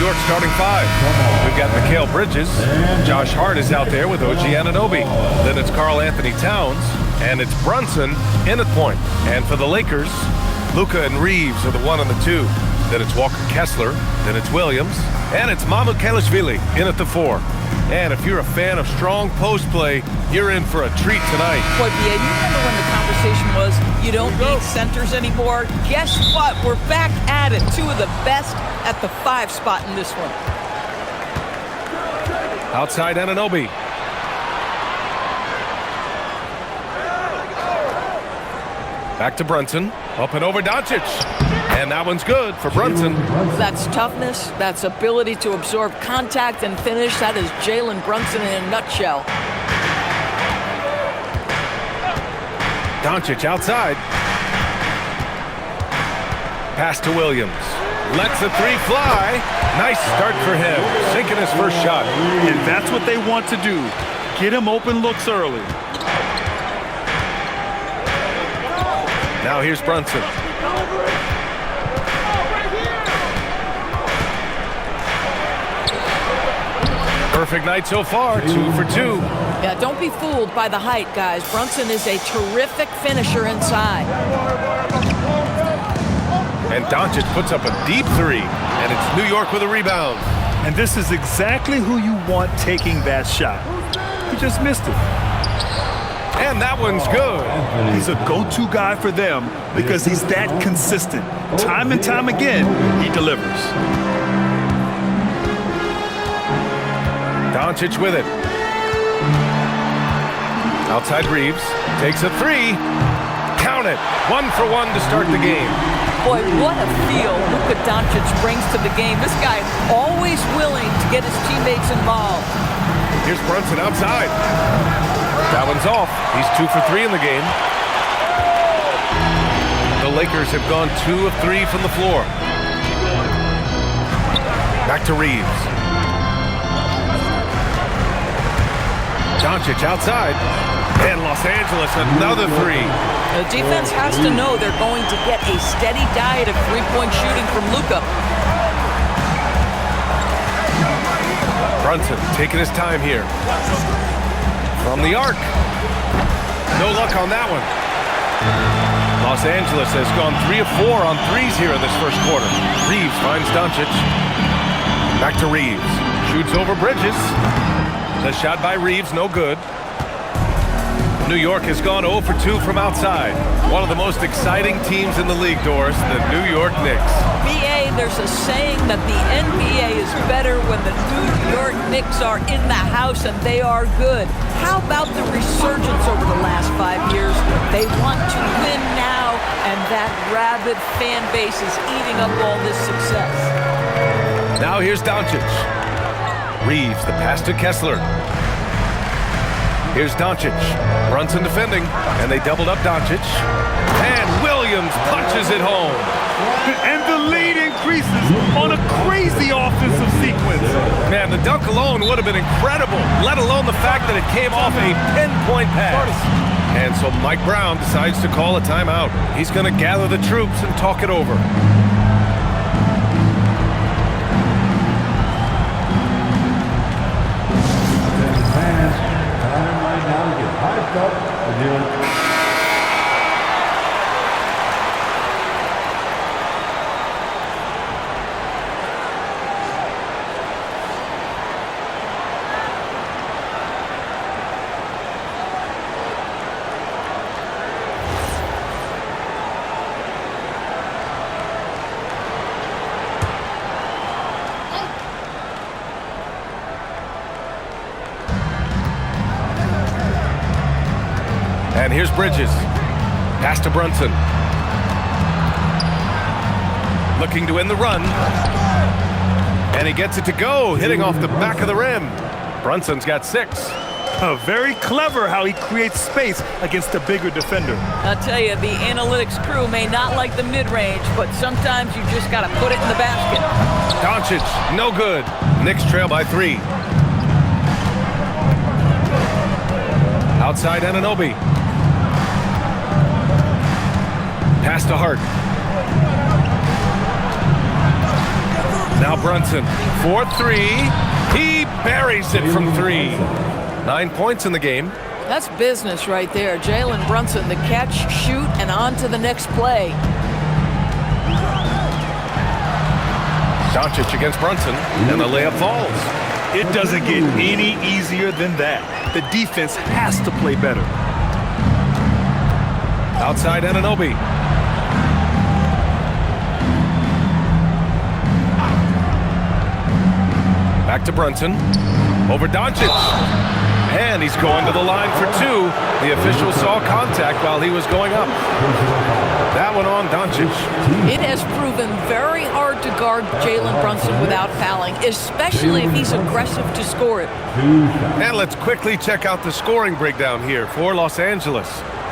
York starting five. We've got Mikal Bridges. Josh Hart is out there with OG Anunoby. Then it's Karl Anthony Towns. And it's Brunson in at point. And for the Lakers, Luka and Reeves are the 1 and the 2. Then it's Walker Kessler. Then it's Williams. And it's Mamukelashvili in at the 4. And if you're a fan of strong post play, you're in for a treat tonight. Boy, BA, you remember when the conversation was you don't need centers anymore? Guess what? We're back at it. 2 of the best at the 5 spot in this one. Outside Anunoby. Back to Brunson. Up and over Doncic. And that one's good for Brunson. That's toughness. That's ability to absorb contact and finish. That is Jalen Brunson in a nutshell. Doncic outside. Pass to Williams. Lets the 3 fly. Nice start for him. Sinking his first shot. And that's what they want to do. Get him open looks early. Now here's Brunson. Perfect night so far, 2 for 2. Yeah, don't be fooled by the height, guys. Brunson is a terrific finisher inside. And Doncic puts up a deep 3, and it's New York with a rebound. And this is exactly who you want taking that shot. He just missed it. And that one's good. He's a go-to guy for them because he's that consistent. Time and time again, he delivers. Doncic with it. Outside Reeves. Takes a 3. Count it. 1 for 1 to start the game. Boy, what a feel Luka Doncic brings to the game. This guy always willing to get his teammates involved. Here's Brunson outside. That one's off. He's 2 for 3 in the game. The Lakers have gone 2 of 3 from the floor. Back to Reeves. Doncic outside. And Los Angeles, another 3. The defense has to know they're going to get a steady diet of three-point shooting from Luka. Brunson taking his time here. From the arc. No luck on that one. Los Angeles has gone 3 of 4 on 3s here in this first quarter. Reeves finds Doncic. Back to Reeves. Shoots over Bridges. The shot by Reeves, no good. New York has gone 0 for 2 from outside. One of the most exciting teams in the league, Doris, the New York Knicks. BA, there's a saying that the NBA is better when the New York Knicks are in the house and they are good. How about the resurgence over the last 5 years? They want to win now, and that rabid fan base is eating up all this success. Now here's Doncic. Reeves, the pass to Kessler. Here's Doncic. Brunson defending, and they doubled up Doncic. And Williams punches it home. And the lead increases on a crazy offensive sequence. Man, the dunk alone would have been incredible, let alone the fact that it came off a pinpoint pass. And so Mike Brown decides to call a timeout. He's going to gather the troops and talk it over. And here's Bridges. Pass to Brunson. Looking to end the run. And he gets it to go, hitting off the back of the rim. Brunson's got 6. Very clever how he creates space against a bigger defender. I'll tell you, the analytics crew may not like the mid-range, but sometimes you just got to put it in the basket. Doncic, no good. Knicks trail by 3. Outside Anunoby. Pass to Hart. Now Brunson, 4-3. He buries it from 3. 9 points in the game. That's business right there. Jalen Brunson, the catch, shoot, and on to the next play. Doncic against Brunson, and the layup falls. It doesn't get any easier than that. The defense has to play better. Outside Anunoby. Back to Brunson. Over Doncic. And he's going to the line for 2. The official saw contact while he was going up. That one on Doncic. It has proven very hard to guard Jalen Brunson without fouling, especially if he's aggressive to score it. And let's quickly check out the scoring breakdown here for Los Angeles.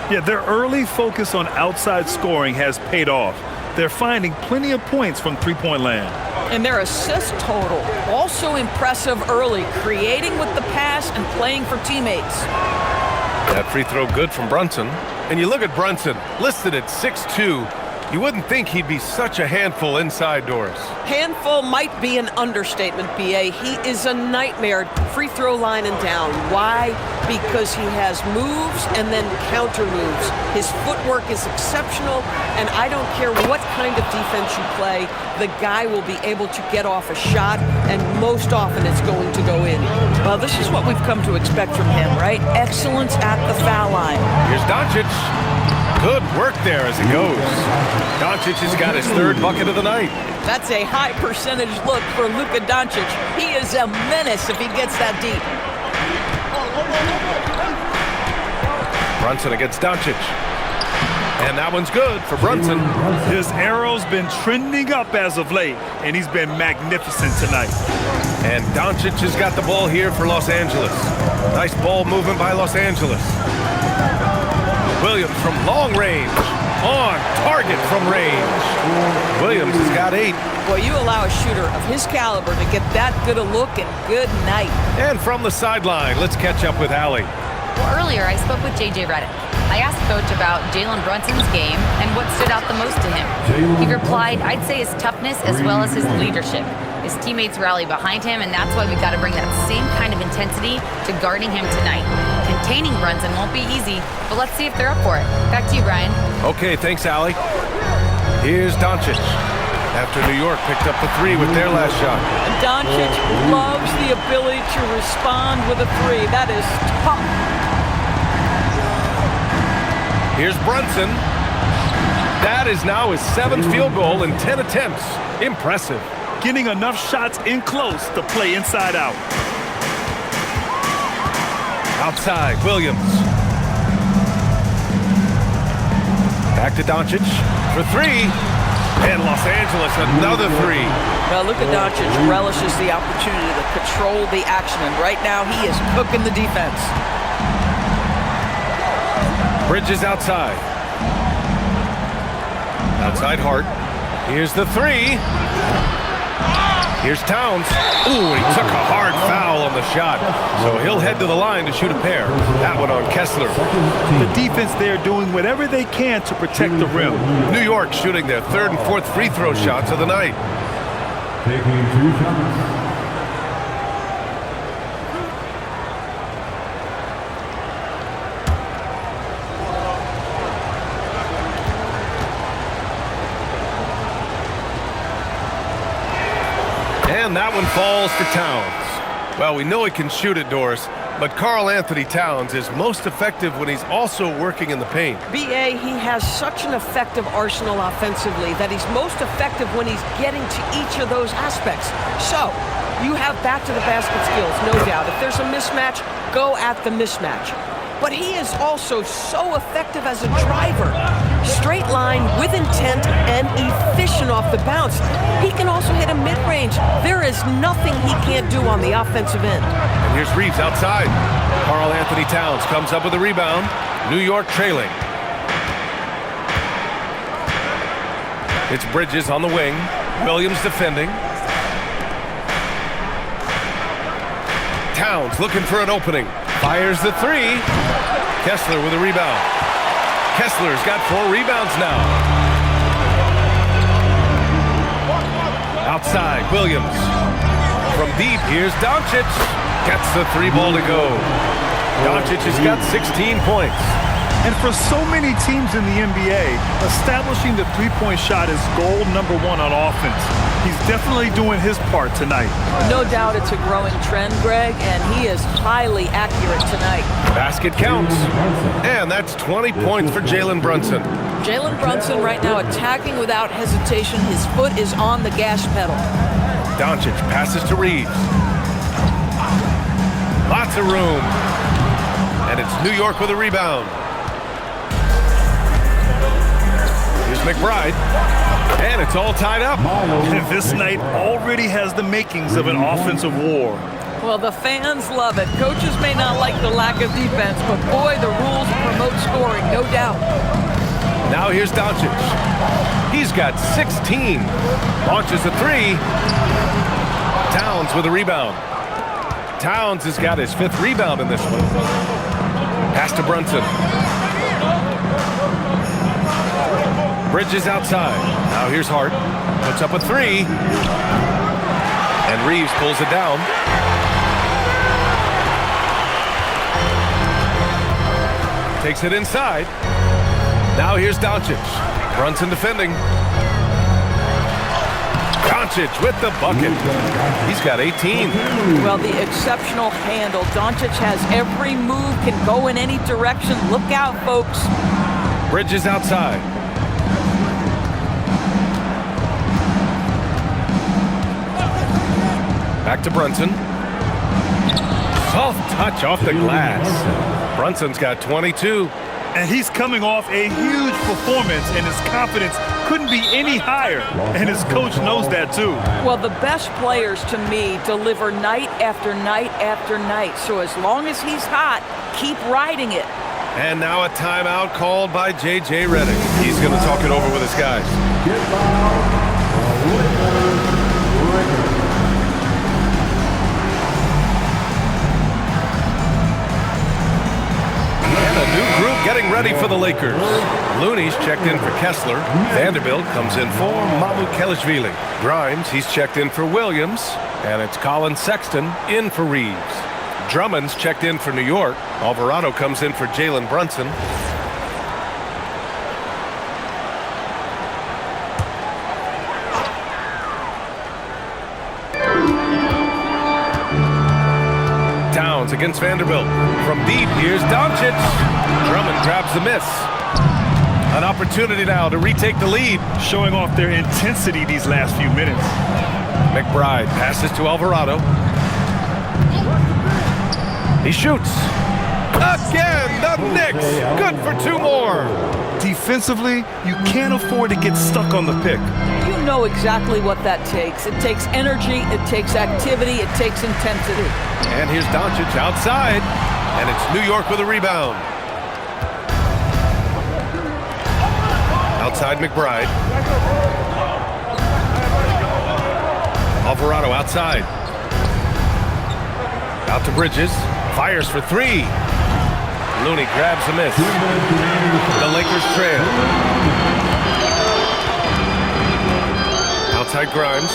Yeah, their early focus on outside scoring has paid off. They're finding plenty of points from three-point land. And their assist total, also impressive early, creating with the pass and playing for teammates. That free throw good from Brunson. And you look at Brunson, listed at 6'2". You wouldn't think he'd be such a handful inside doors. Handful might be an understatement, B.A. He is a nightmare free throw line and down. Why? Because he has moves and then counter moves. His footwork is exceptional, and I don't care what kind of defense you play, the guy will be able to get off a shot, and most often it's going to go in. Well, this is what we've come to expect from him, right? Excellence at the foul line. Here's Doncic. Good work there as he goes. Doncic has got his 3rd bucket of the night. That's a high percentage look for Luka Doncic. He is a menace if he gets that deep. Brunson against Doncic. And that one's good for Brunson. His arrow's been trending up as of late, and he's been magnificent tonight. And Doncic has got the ball here for Los Angeles. Nice ball movement by Los Angeles. Williams from long range. On target from range. Williams has got 8. Well, you allow a shooter of his caliber to get that good a look, and good night. And from the sideline, let's catch up with Allie. Well, earlier I spoke with J.J. Redick. I asked Coach about Jalen Brunson's game and what stood out the most to him. He replied, I'd say his toughness as well as his leadership. His teammates rally behind him, and that's why we've got to bring that same kind of intensity to guarding him tonight. Containing Brunson won't be easy, but let's see if they're up for it. Back to you, Brian. Okay, thanks, Allie. Here's Doncic. After New York picked up the 3 with their last shot. Doncic loves the ability to respond with a 3. That is tough. Here's Brunson. That is now his 7th field goal in 10 attempts. Impressive. Getting enough shots in close to play inside out. Outside, Williams. Back to Doncic for 3. And Los Angeles, another 3. Well, Luka Doncic relishes the opportunity to control the action, and right now he is cooking the defense. Bridges outside. Outside Hart. Here's the 3. Here's Towns. Ooh, he took a hard foul on the shot. So he'll head to the line to shoot a pair. That one on Kessler. The defense there doing whatever they can to protect the rim. New York shooting their 3rd and 4th free throw shots of the night. Taking 2 shots. And that one falls to Towns. Well, we know he can shoot it, Doris, but Karl Anthony Towns is most effective when he's also working in the paint. B.A., he has such an effective arsenal offensively that he's most effective when he's getting to each of those aspects. So, you have back-to-the-basket skills, no doubt. If there's a mismatch, go at the mismatch. But he is also so effective as a driver. Straight line, with intent, and efficient off the bounce. He can also hit a mid-range. There is nothing he can't do on the offensive end. And here's Reeves outside. Karl Anthony Towns comes up with a rebound. New York trailing. It's Bridges on the wing. Williams defending. Towns looking for an opening. Fires the 3. Kessler with a rebound. Kessler's got 4 rebounds now. Outside, Williams. From deep, here's Doncic. Gets the three ball to go. Doncic has got 16 points. And for so many teams in the NBA, establishing the three-point shot is goal number one on offense. He's definitely doing his part tonight. No doubt it's a growing trend, Greg, and he is highly accurate tonight. Basket counts. And that's 20 points for Jalen Brunson. Jalen Brunson right now attacking without hesitation. His foot is on the gas pedal. Doncic passes to Reeves. Lots of room. And it's New York with a rebound. Here's McBride. And it's all tied up. And this night already has the makings of an offensive war. Well, the fans love it. Coaches may not like the lack of defense, but boy, the rules promote scoring, no doubt. Now here's Doncic. He's got 16. Launches a three. Towns with a rebound. Towns has got his 5th rebound in this one. Pass to Brunson. Bridges outside. Now here's Hart. Puts up a three. And Reeves pulls it down. Takes it inside. Now here's Doncic. Brunson defending. Doncic with the bucket. He's got 18. Well, the exceptional handle. Doncic has every move, can go in any direction. Look out, folks. Bridges outside. Back to Brunson. Soft touch off the glass. Brunson's got 22. And he's coming off a huge performance, and his confidence couldn't be any higher. And his coach knows that, too. Well, the best players, to me, deliver night after night after night. So as long as he's hot, keep riding it. And now a timeout called by J.J. Redick. He's going to talk it over with his guys. Getting ready for the Lakers. Looney's checked in for Kessler. Vanderbilt comes in for Mamukelashvili. Grimes, he's checked in for Williams. And it's Colin Sexton in for Reeves. Drummond's checked in for New York. Alvarado comes in for Jalen Brunson. Towns against Vanderbilt. From deep, here's Doncic. Drummond grabs the miss. An opportunity now to retake the lead. Showing off their intensity these last few minutes. McBride passes to Alvarado. He shoots. Again, the Knicks. Good for 2 more. Defensively, you can't afford to get stuck on the pick. You know exactly what that takes. It takes energy, it takes activity, it takes intensity. And here's Doncic outside. And it's New York with a rebound. Outside McBride. Alvarado outside. Out to Bridges. Fires for 3. Looney grabs the miss. The Lakers trail. Outside Grimes.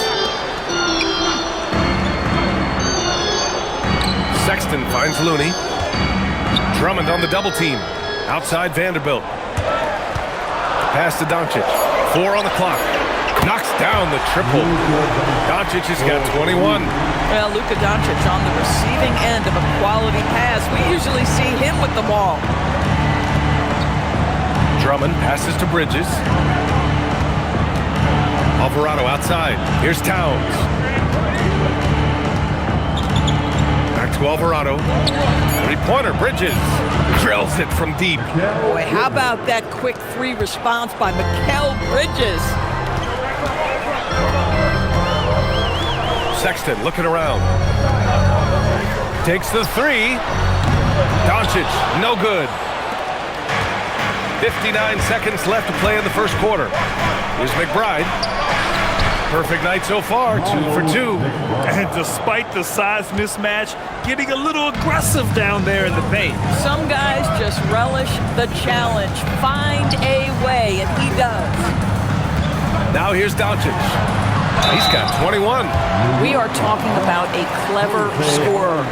Sexton finds Looney. Drummond on the double team. Outside Vanderbilt. Pass to Doncic. 4 on the clock. Knocks down the triple. Doncic has got 21. Well, Luka Doncic on the receiving end of a quality pass. We usually see him with the ball. Drummond passes to Bridges. Alvarado outside. Here's Towns. Back to Alvarado. 3-pointer. Bridges drills it from deep. Boy, how about that quick 3 response by Mikal Bridges? Sexton looking around. Takes the 3. Doncic, no good. 59 seconds left to play in the first quarter. Here's McBride. Perfect night so far, 2 for 2. And despite the size mismatch, getting a little aggressive down there in the paint. Some guys just relish the challenge. Find a way, and he does. Now here's Doncic. He's got 21. We are talking about a clever scorer.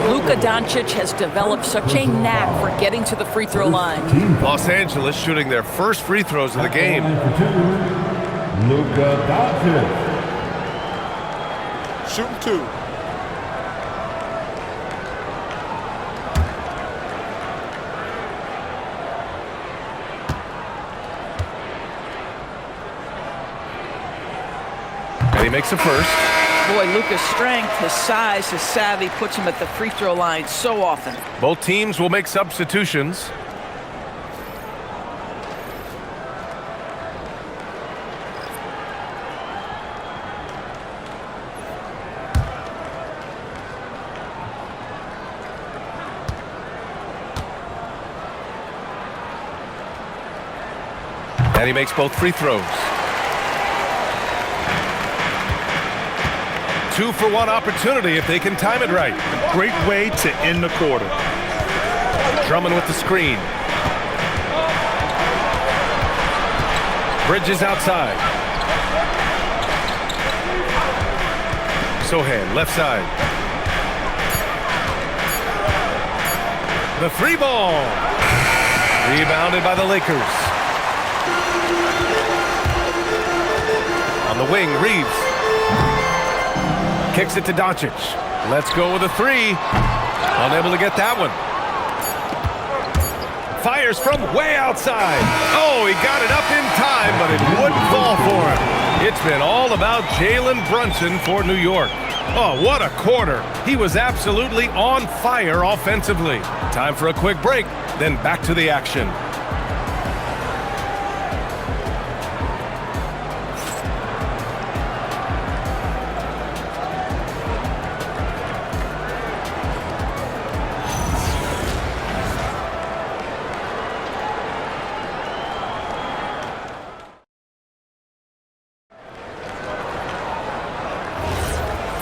Luka Doncic has developed such a knack for getting to the free throw line. Los Angeles shooting their first free throws of the game. Luka Doncic. Shooting 2. And he makes the first. Boy, Luka's strength, his size, his savvy puts him at the free throw line so often. Both teams will make substitutions. And he makes both free throws. 2-for-1 opportunity if they can time it right. Great way to end the quarter. Drummond with the screen. Bridges outside. Sohan, left side. The free ball. Rebounded by the Lakers. On the wing, Reeves. Kicks it to Doncic. Let's go with a 3. Unable to get that one. Fires from way outside. Oh, he got it up in time, but it wouldn't fall for him. It's been all about Jalen Brunson for New York. Oh, what a quarter. He was absolutely on fire offensively. Time for a quick break, then back to the action.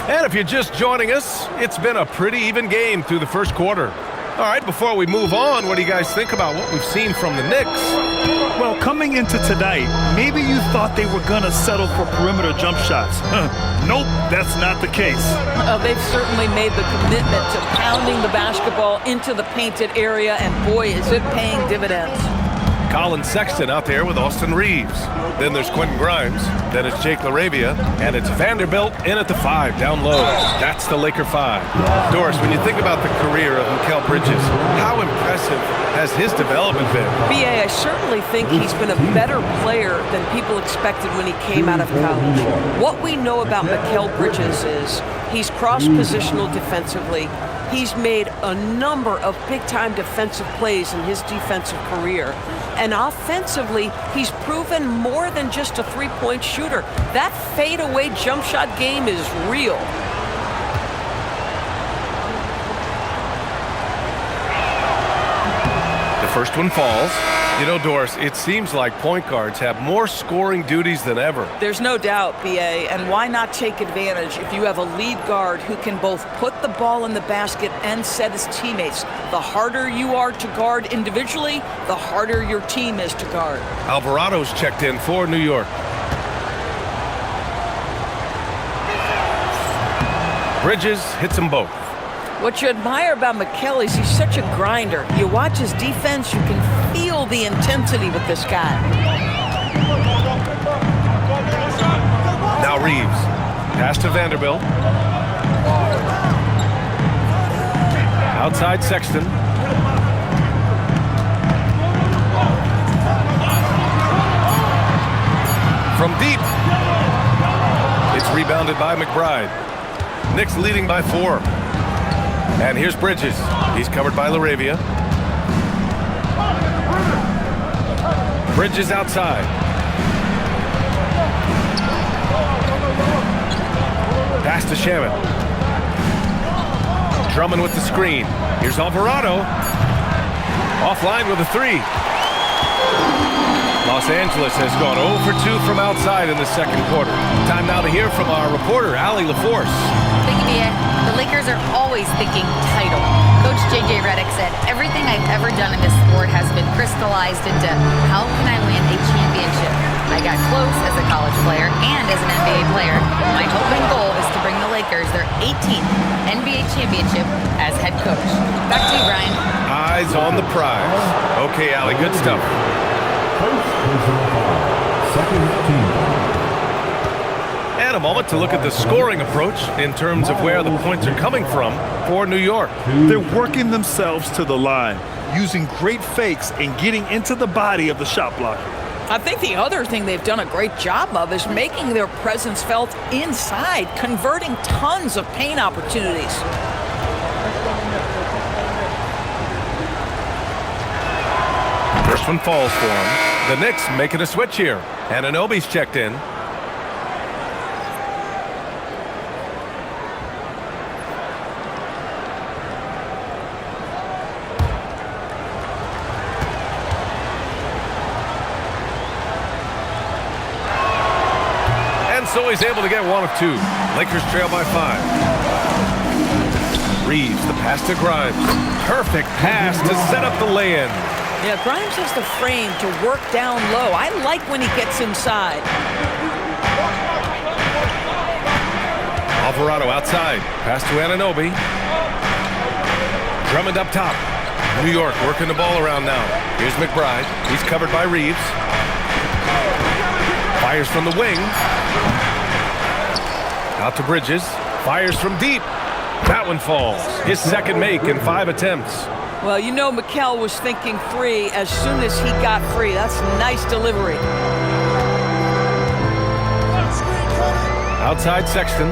And if you're just joining us, it's been a pretty even game through the first quarter. All right, before we move on, what do you guys think about what we've seen from the Knicks? Well, coming into tonight, maybe you thought they were going to settle for perimeter jump shots. Nope, that's not the case. They've certainly made the commitment to pounding the basketball into the painted area, and boy, is it paying dividends. Colin Sexton out there with Austin Reeves. Then there's Quentin Grimes. Then it's Jake LaRavia. And it's Vanderbilt in at the 5, down low. That's the Laker 5. Doris, when you think about the career of Mikal Bridges, how impressive has his development been? B.A., I certainly think he's been a better player than people expected when he came out of college. What we know about Mikal Bridges is he's cross-positional defensively. He's made a number of big-time defensive plays in his defensive career. And offensively, he's proven more than just a three-point shooter. That fadeaway jump shot game is real. The first one falls. You know, Doris, it seems like point guards have more scoring duties than ever. There's no doubt, B.A., and why not take advantage if you have a lead guard who can both put the ball in the basket and set his teammates? The harder you are to guard individually, the harder your team is to guard. Alvarado's checked in for New York. Bridges hits them both. What you admire about Mikal is he's such a grinder. You watch his defense, you can feel the intensity with this guy. Now Reeves. Pass to Vanderbilt. Outside Sexton. From deep. It's rebounded by McBride. Knicks leading by 4. And here's Bridges. He's covered by LaRavia. Bridges outside. Pass to Shaman. Drummond with the screen. Here's Alvarado. Offline with a 3. Los Angeles has gone 0 for 2 from outside in the second quarter. Time now to hear from our reporter, Allie LaForce. Thank you, Mia. The Lakers are always thinking title. Coach J.J. Redick said, everything I've ever done in this sport has been crystallized into how can I win a championship. I got close as a college player and as an NBA player. My hope and goal is to bring the Lakers their 18th NBA championship as head coach. Back to you, Brian. Eyes on the prize. Okay, Allie, good stuff. Second team. And a moment to look at the scoring approach in terms of where the points are coming from for New York. They're working themselves to the line, using great fakes and getting into the body of the shot blocker. I think the other thing they've done a great job of is making their presence felt inside, converting tons of paint opportunities. First one falls for him. The Knicks making a switch here. And Anunoby's checked in. So he's able to get one of two. Lakers trail by 5. Reeves, the pass to Grimes. Perfect pass to set up the lay-in. Yeah, Grimes has the frame to work down low. I like when he gets inside. Alvarado outside. Pass to Anunoby. Drummond up top. New York working the ball around now. Here's McBride. He's covered by Reeves. Fires from the wing. Out to Bridges. Fires from deep. That one falls. His second make in 5 attempts. Well, you know Mikel was thinking 3 as soon as he got free. That's nice delivery. Outside Sexton.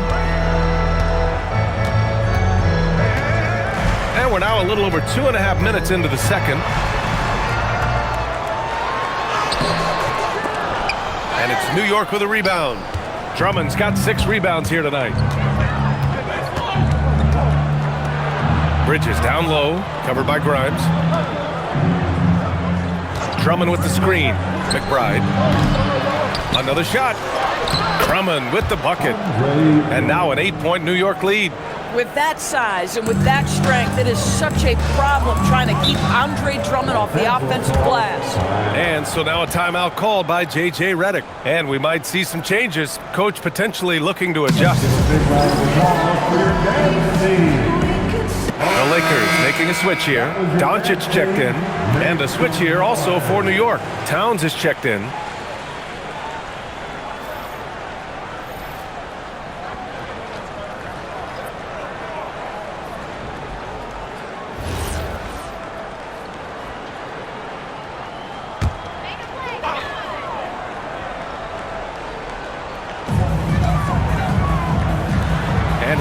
And we're now a little over 2.5 minutes into the second. And it's New York with a rebound. Drummond's got 6 rebounds here tonight. Bridges down low, covered by Grimes. Drummond with the screen. McBride. Another shot. Drummond with the bucket. And now an 8-point New York lead. With that size and with that strength, it is such a problem trying to keep Andre Drummond off the offensive glass. And so now a timeout called by J.J. Redick. And we might see some changes. Coach potentially looking to adjust. The Lakers making a switch here. Doncic checked in. And a switch here also for New York. Towns is checked in.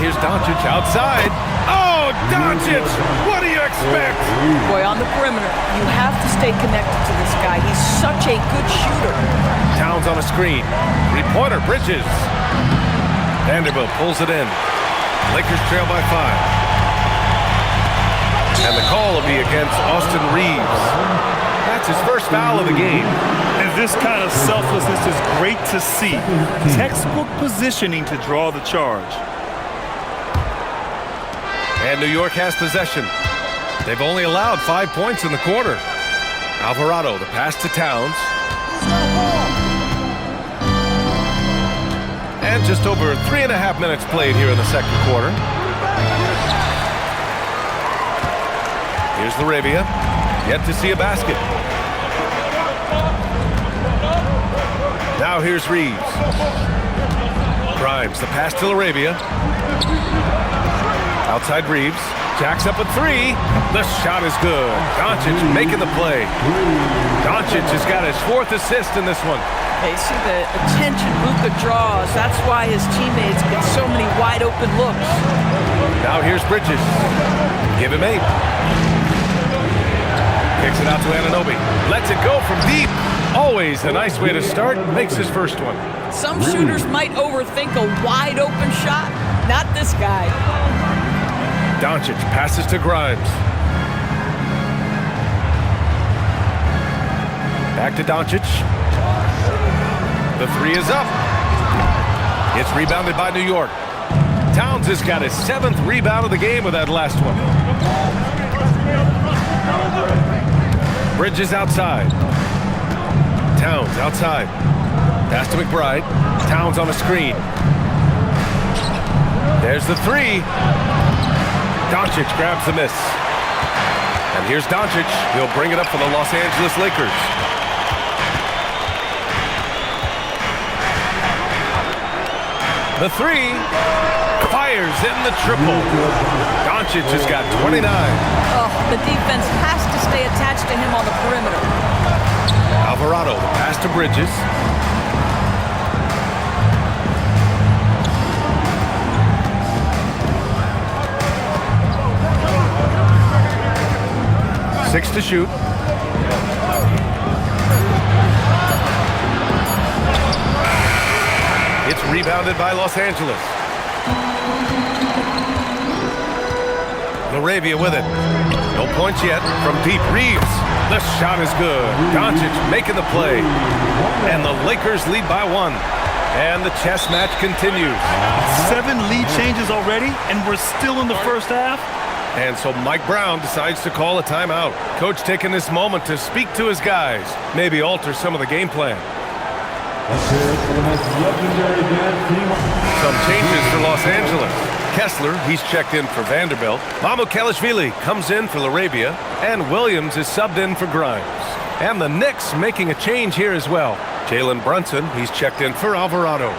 Here's Doncic outside. Oh, Doncic! What do you expect? Boy, on the perimeter, you have to stay connected to this guy. He's such a good shooter. Towns on a screen. 3-pointer, Bridges. Vanderbilt pulls it in. Lakers trail by 5. And the call will be against Austin Reeves. That's his first foul of the game. And this kind of selflessness is great to see. Textbook positioning to draw the charge. And New York has possession. They've only allowed 5 points in the quarter. Alvarado, the pass to Towns. And just over 3.5 minutes played here in the second quarter. Here's Laravia. Yet to see a basket. Now here's Reeves. Grimes, the pass to Laravia. Outside Reeves. Jacks up a 3. The shot is good. Doncic making the play. Doncic has got his 4th assist in this one. Hey, see the attention Luka draws. That's why his teammates get so many wide open looks. Now here's Bridges. Give him 8. Kicks it out to Anunoby. Lets it go from deep. Always a nice way to start. Makes his first one. Some shooters might overthink a wide open shot. Not this guy. Doncic passes to Grimes. Back to Doncic. The 3 is up. It's rebounded by New York. Towns has got his 7th rebound of the game with that last one. Bridges outside. Towns outside. Pass to McBride. Towns on a screen. There's the three. Doncic grabs the miss. And here's Doncic. He'll bring it up for the Los Angeles Lakers. The three. Fires in the triple. Doncic has got 29. Oh, the defense has to stay attached to him on the perimeter. Alvarado, the pass to Bridges. Six to shoot. It's rebounded by Los Angeles. Laravia with it. No points yet from deep. Reeves. The shot is good. Doncic making the play. And the Lakers lead by one. And the chess match continues. 7 lead changes already, and we're still in the first half. And so Mike Brown decides to call a timeout. Coach taking this moment to speak to his guys. Maybe alter some of the game plan. Some changes for Los Angeles. Kessler, he's checked in for Vanderbilt. Mamukelashvili comes in for Laravia. And Williams is subbed in for Grimes. And the Knicks making a change here as well. Jalen Brunson, he's checked in for Alvarado.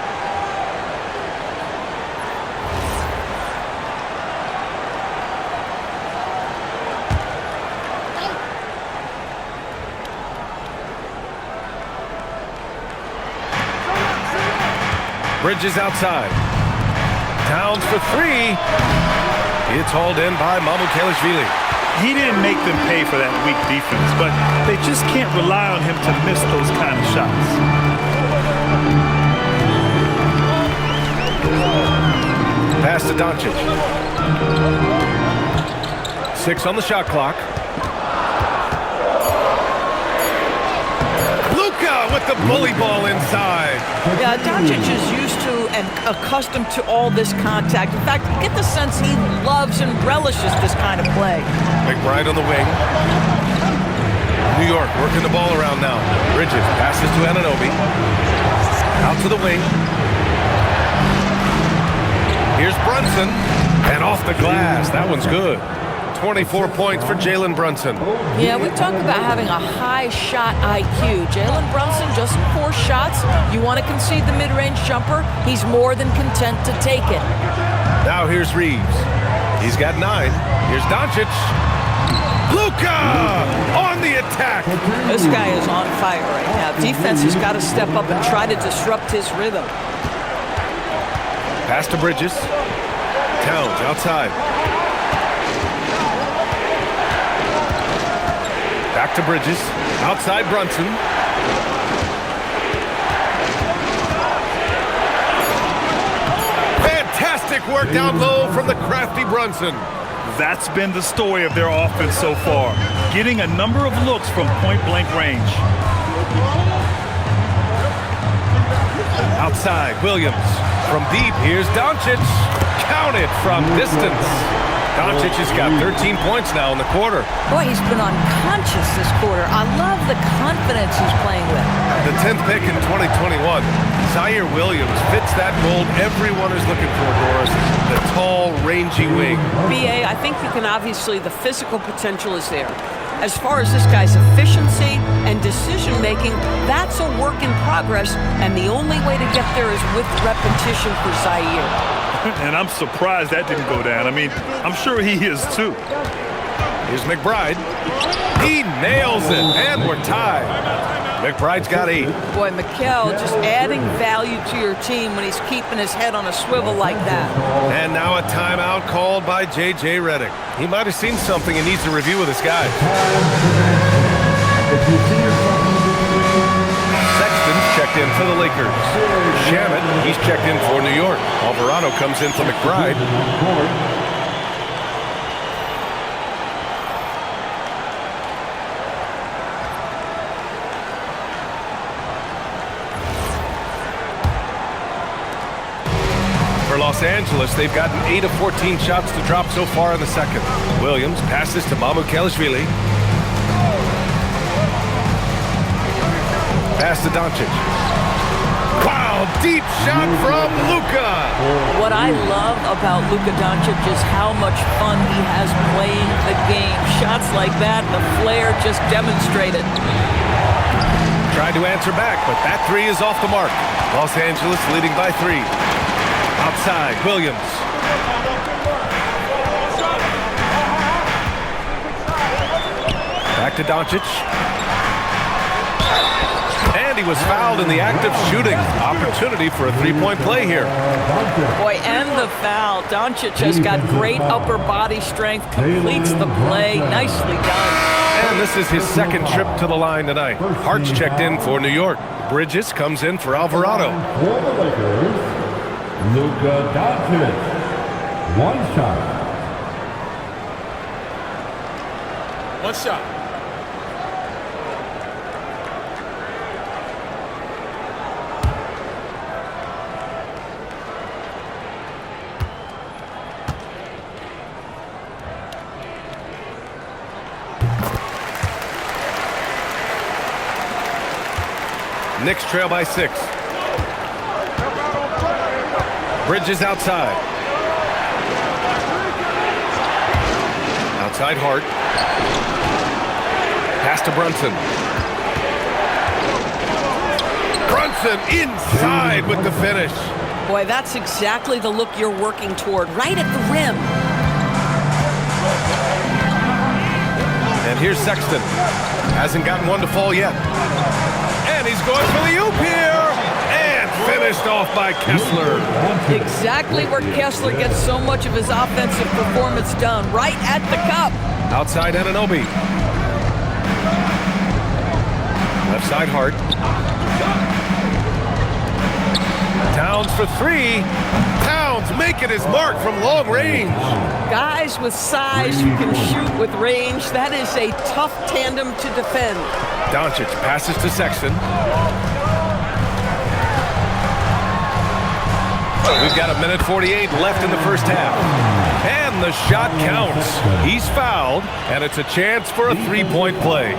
Bridges outside. Towns for three. It's hauled in by Mamukelashvili. He didn't make them pay for that weak defense, but they just can't rely on him to miss those kind of shots. Pass to Doncic. 6 on the shot clock. With the bully ball inside. Yeah, Doncic is used to and accustomed to all this contact. In fact, you get the sense he loves and relishes this kind of play. McBride on the wing. New York working the ball around now. Bridges passes to Anunoby. Out to the wing. Here's Brunson. And off the glass. That one's good. 24 points for Jalen Brunson. Yeah, we talk about having a high shot IQ. Jalen Brunson, just 4 shots. You want to concede the mid-range jumper, he's more than content to take it. Now here's Reeves. He's got 9. Here's Doncic. Luka on the attack. This guy is on fire right now. Defense has got to step up and try to disrupt his rhythm. Pass to Bridges. Towns outside. Back to Bridges. Outside Brunson. Fantastic work down low from the crafty Brunson. That's been the story of their offense so far, getting a number of looks from point-blank range. Outside, Williams. From deep, here's Doncic. Counted from distance. Doncic has got 13 points now in the quarter. Boy, he's been unconscious this quarter. I love the confidence he's playing with. The 10th pick in 2021. Zaire Williams fits that mold everyone is looking for, Doris. The tall, rangy wing. BA, I think the physical potential is there. As far as this guy's efficiency and decision-making, that's a work in progress, and the only way to get there is with repetition for Zaire. And I'm surprised that didn't go down. I mean, I'm sure he is too. Here's McBride. He nails it, and we're tied. McBride's got 8. Boy, Mikal just adding value to your team when he's keeping his head on a swivel like that. And now a timeout called by J.J. Redick. He might have seen something and needs to review with his guys. Sexton's checked in for the Lakers. Shamet, he's checked in for New York. Alvarado comes in for McBride. For Los Angeles, they've gotten 8 of 14 shots to drop so far in the second. Williams passes to Mamukelashvili. Pass to Doncic. deep shot from Luka. What I love about Luka Doncic is how much fun he has playing the game. Shots like that, the flair just demonstrated. Tried to answer back, but that three is off the mark. Los Angeles leading by 3. Outside, Williams. Back to Doncic. And he was fouled in the act of shooting. Opportunity for a three-point play here. Boy, and the foul. Doncic has got great upper body strength, completes the play. Nicely done. And this is his second trip to the line tonight. Hart's checked in for New York. Bridges comes in for Alvarado. For the Lakers, Luka Doncic. 1 shot. One shot. Knicks trail by 6. Bridges outside. Outside Hart. Pass to Brunson. Brunson inside with the finish. Boy, that's exactly the look you're working toward, right at the rim. And here's Sexton. Hasn't gotten one to fall yet. And he's going for the oop here. And finished off by Kessler. Exactly where Kessler gets so much of his offensive performance done, right at the cup. Outside Anunoby. Left side Hart. Towns for 3. Towns making his mark from long range. Guys with size who can shoot with range, that is a tough tandem to defend. Doncic passes to Sexton. We've got 1:48 left in the first half. And the shot counts. He's fouled, and it's a chance for a three-point play.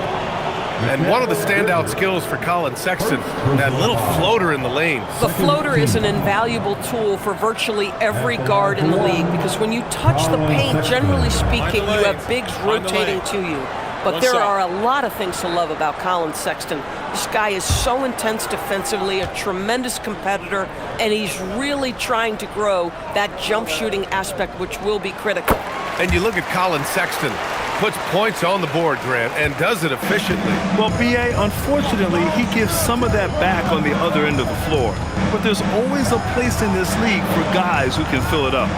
And one of the standout skills for Colin Sexton, that little floater in the lane. The floater is an invaluable tool for virtually every guard in the league because when you touch the paint, generally speaking, you have bigs rotating to you. But there are a lot of things to love about Colin Sexton. This guy is so intense defensively, a tremendous competitor, and he's really trying to grow that jump shooting aspect, which will be critical. And you look at Colin Sexton, puts points on the board, Grant, and does it efficiently. Well, B.A., unfortunately, he gives some of that back on the other end of the floor. But there's always a place in this league for guys who can fill it up.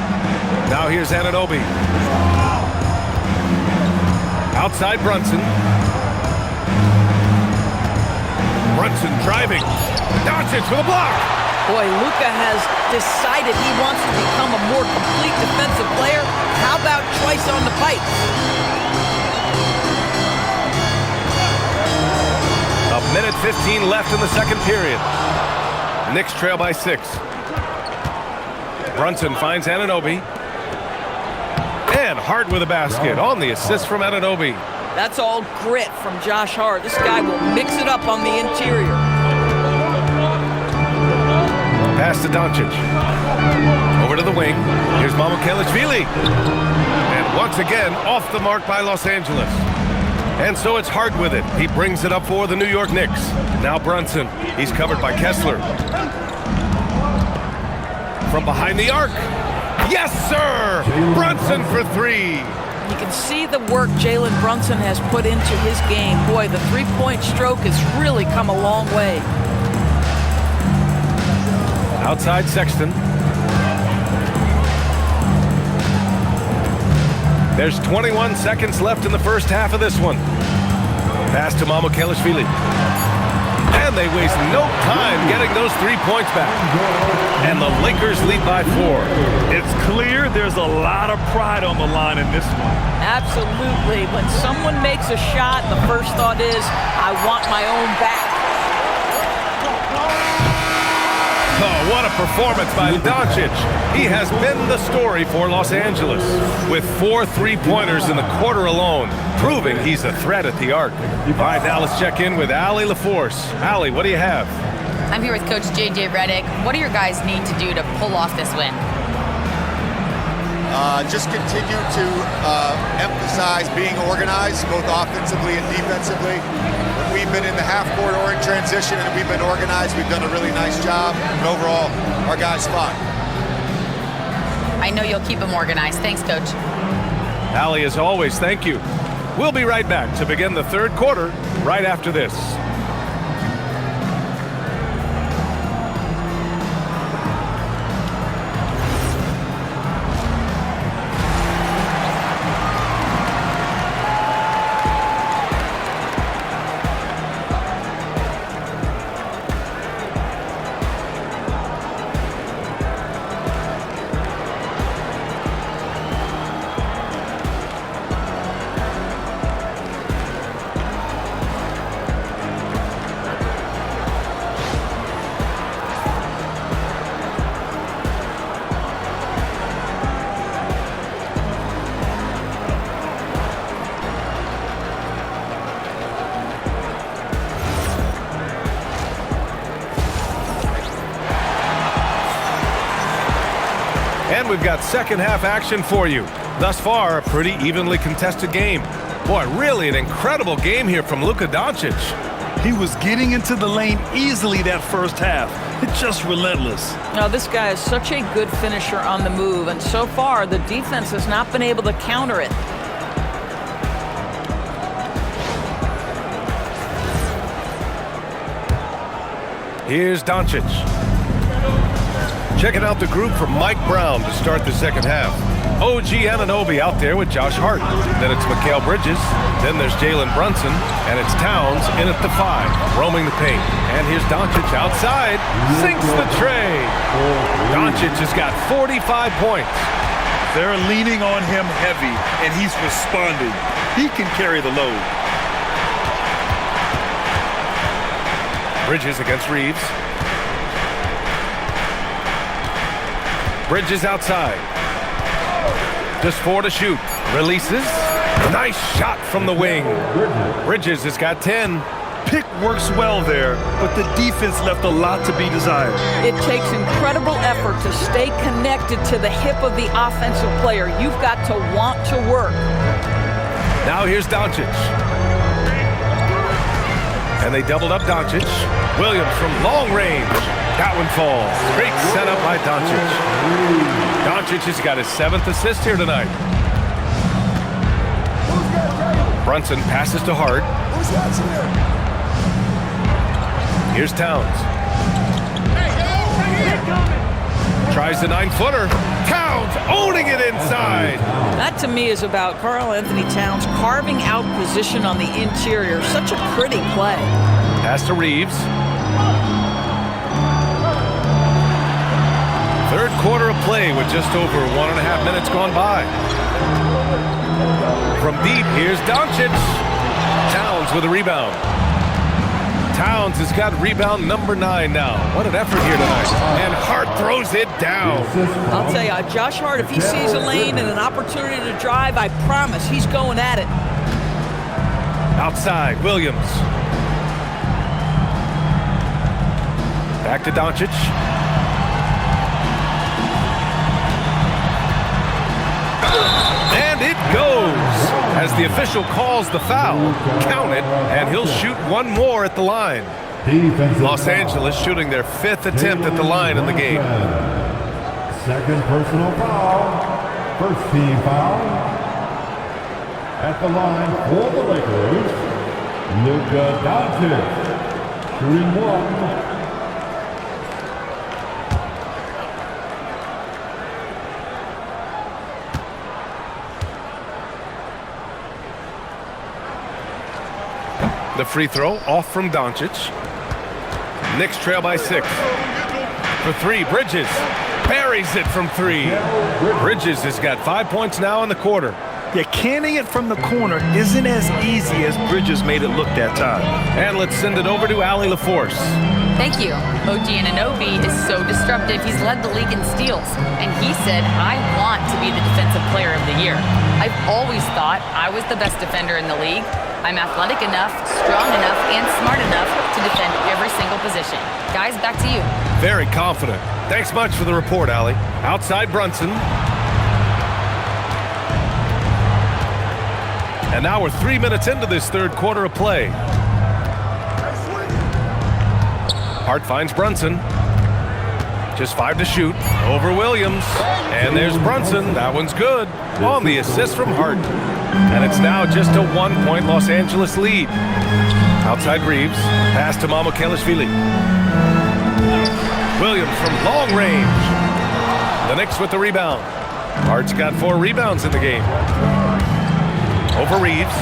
Now here's Anunoby. Outside Brunson. Brunson driving. Doncic with a block. Boy, Luka has decided he wants to become a more complete defensive player. How about twice on the pipe? 1:15 left in the second period. Knicks trail by 6. Brunson finds Anunoby. And Hart with a basket on the assist from Anunoby. That's all grit from Josh Hart. This guy will mix it up on the interior. Pass to Doncic. Over to the wing. Here's Mamukelashvili. And once again, off the mark by Los Angeles. And so it's Hart with it. He brings it up for the New York Knicks. Now Brunson. He's covered by Kessler. From behind the arc. Yes, sir! Brunson for 3. You can see the work Jalen Brunson has put into his game. Boy, the three-point stroke has really come a long way. Outside Sexton. There's 21 seconds left in the first half of this one. Pass to Mamukelashvili. And they waste no time getting those 3 points back. And the Lakers lead by 4. It's clear there's a lot of pride on the line in this one. Absolutely. When someone makes a shot, the first thought is, I want my own back. Oh, what a performance by Doncic. He has been the story for Los Angeles with 4 3-pointers in the quarter alone, proving he's a threat at the arc. All right, now let's check in with Allie LaForce. Allie, what do you have? I'm here with Coach J.J. Redick. What do your guys need to do to pull off this win? Just continue to emphasize being organized, both offensively and defensively. When we've been in the half-court or in transition and we've been organized, we've done a really nice job. And overall, our guys fought. I know you'll keep them organized. Thanks, Coach. Allie, as always, thank you. We'll be right back to begin the third quarter right after this. And we've got second half action for you. Thus far, a pretty evenly contested game. Boy, really an incredible game here from Luka Doncic. He was getting into the lane easily that first half. It's just relentless. Now, this guy is such a good finisher on the move, and so far, the defense has not been able to counter it. Here's Doncic. Checking out the group from Mike Brown to start the second half. OG Anunoby out there with Josh Hart. Then it's Mikal Bridges. Then there's Jalen Brunson. And it's Towns in at the 5, roaming the paint. And here's Doncic outside. Sinks the tray. Doncic has got 45 points. They're leaning on him heavy, and he's responding. He can carry the load. Bridges against Reeves. Bridges outside. Just 4 to shoot. Releases. Nice shot from the wing. Bridges has got 10. Pick works well there, but the defense left a lot to be desired. It takes incredible effort to stay connected to the hip of the offensive player. You've got to want to work. Now here's Doncic. And they doubled up Doncic. Williams from long range. That one falls. Great setup by Doncic. Doncic has got his 7th assist here tonight. Brunson passes to Hart. Here's Towns. Tries the 9-footer. Towns owning it inside. That to me is about Karl Anthony Towns carving out position on the interior. Such a pretty play. Pass to Reeves. Third quarter of play with just over 1.5 minutes gone by. From deep, here's Doncic. Towns with a rebound. Towns has got rebound number 9 now. What an effort here tonight. And Hart throws it down. I'll tell you, Josh Hart, if he sees a lane and an opportunity to drive, I promise he's going at it. Outside, Williams. Back to Doncic. And it goes as the official calls the foul. Count it, and he'll shoot one more at the line. Los Angeles shooting their 5th attempt at the line in the game. Second personal foul. First team foul. At the line for the Lakers, Luka Doncic. Shooting 1. The free throw off from Doncic. Knicks trail by 6. For 3, Bridges buries it from 3. Bridges has got 5 points now in the quarter. Yeah, canning it from the corner isn't as easy as Bridges made it look that time. And let's send it over to Allie LaForce. Thank you. OG Anunoby is so disruptive. He's led the league in steals. And he said, I want to be the defensive player of the year. I've always thought I was the best defender in the league. I'm athletic enough, strong enough, and smart enough to defend every single position. Guys, back to you. Very confident. Thanks much for the report, Allie. Outside Brunson. And now we're 3 minutes into this third quarter of play. Hart finds Brunson. Just 5 to shoot. Over Williams. And there's Brunson. That one's good. On the assist from Hart. And it's now just a 1-point Los Angeles lead. Outside Reeves. Pass to Mamukelashvili. Williams from long range. The Knicks with the rebound. Hart's got 4 rebounds in the game. Over Reeves.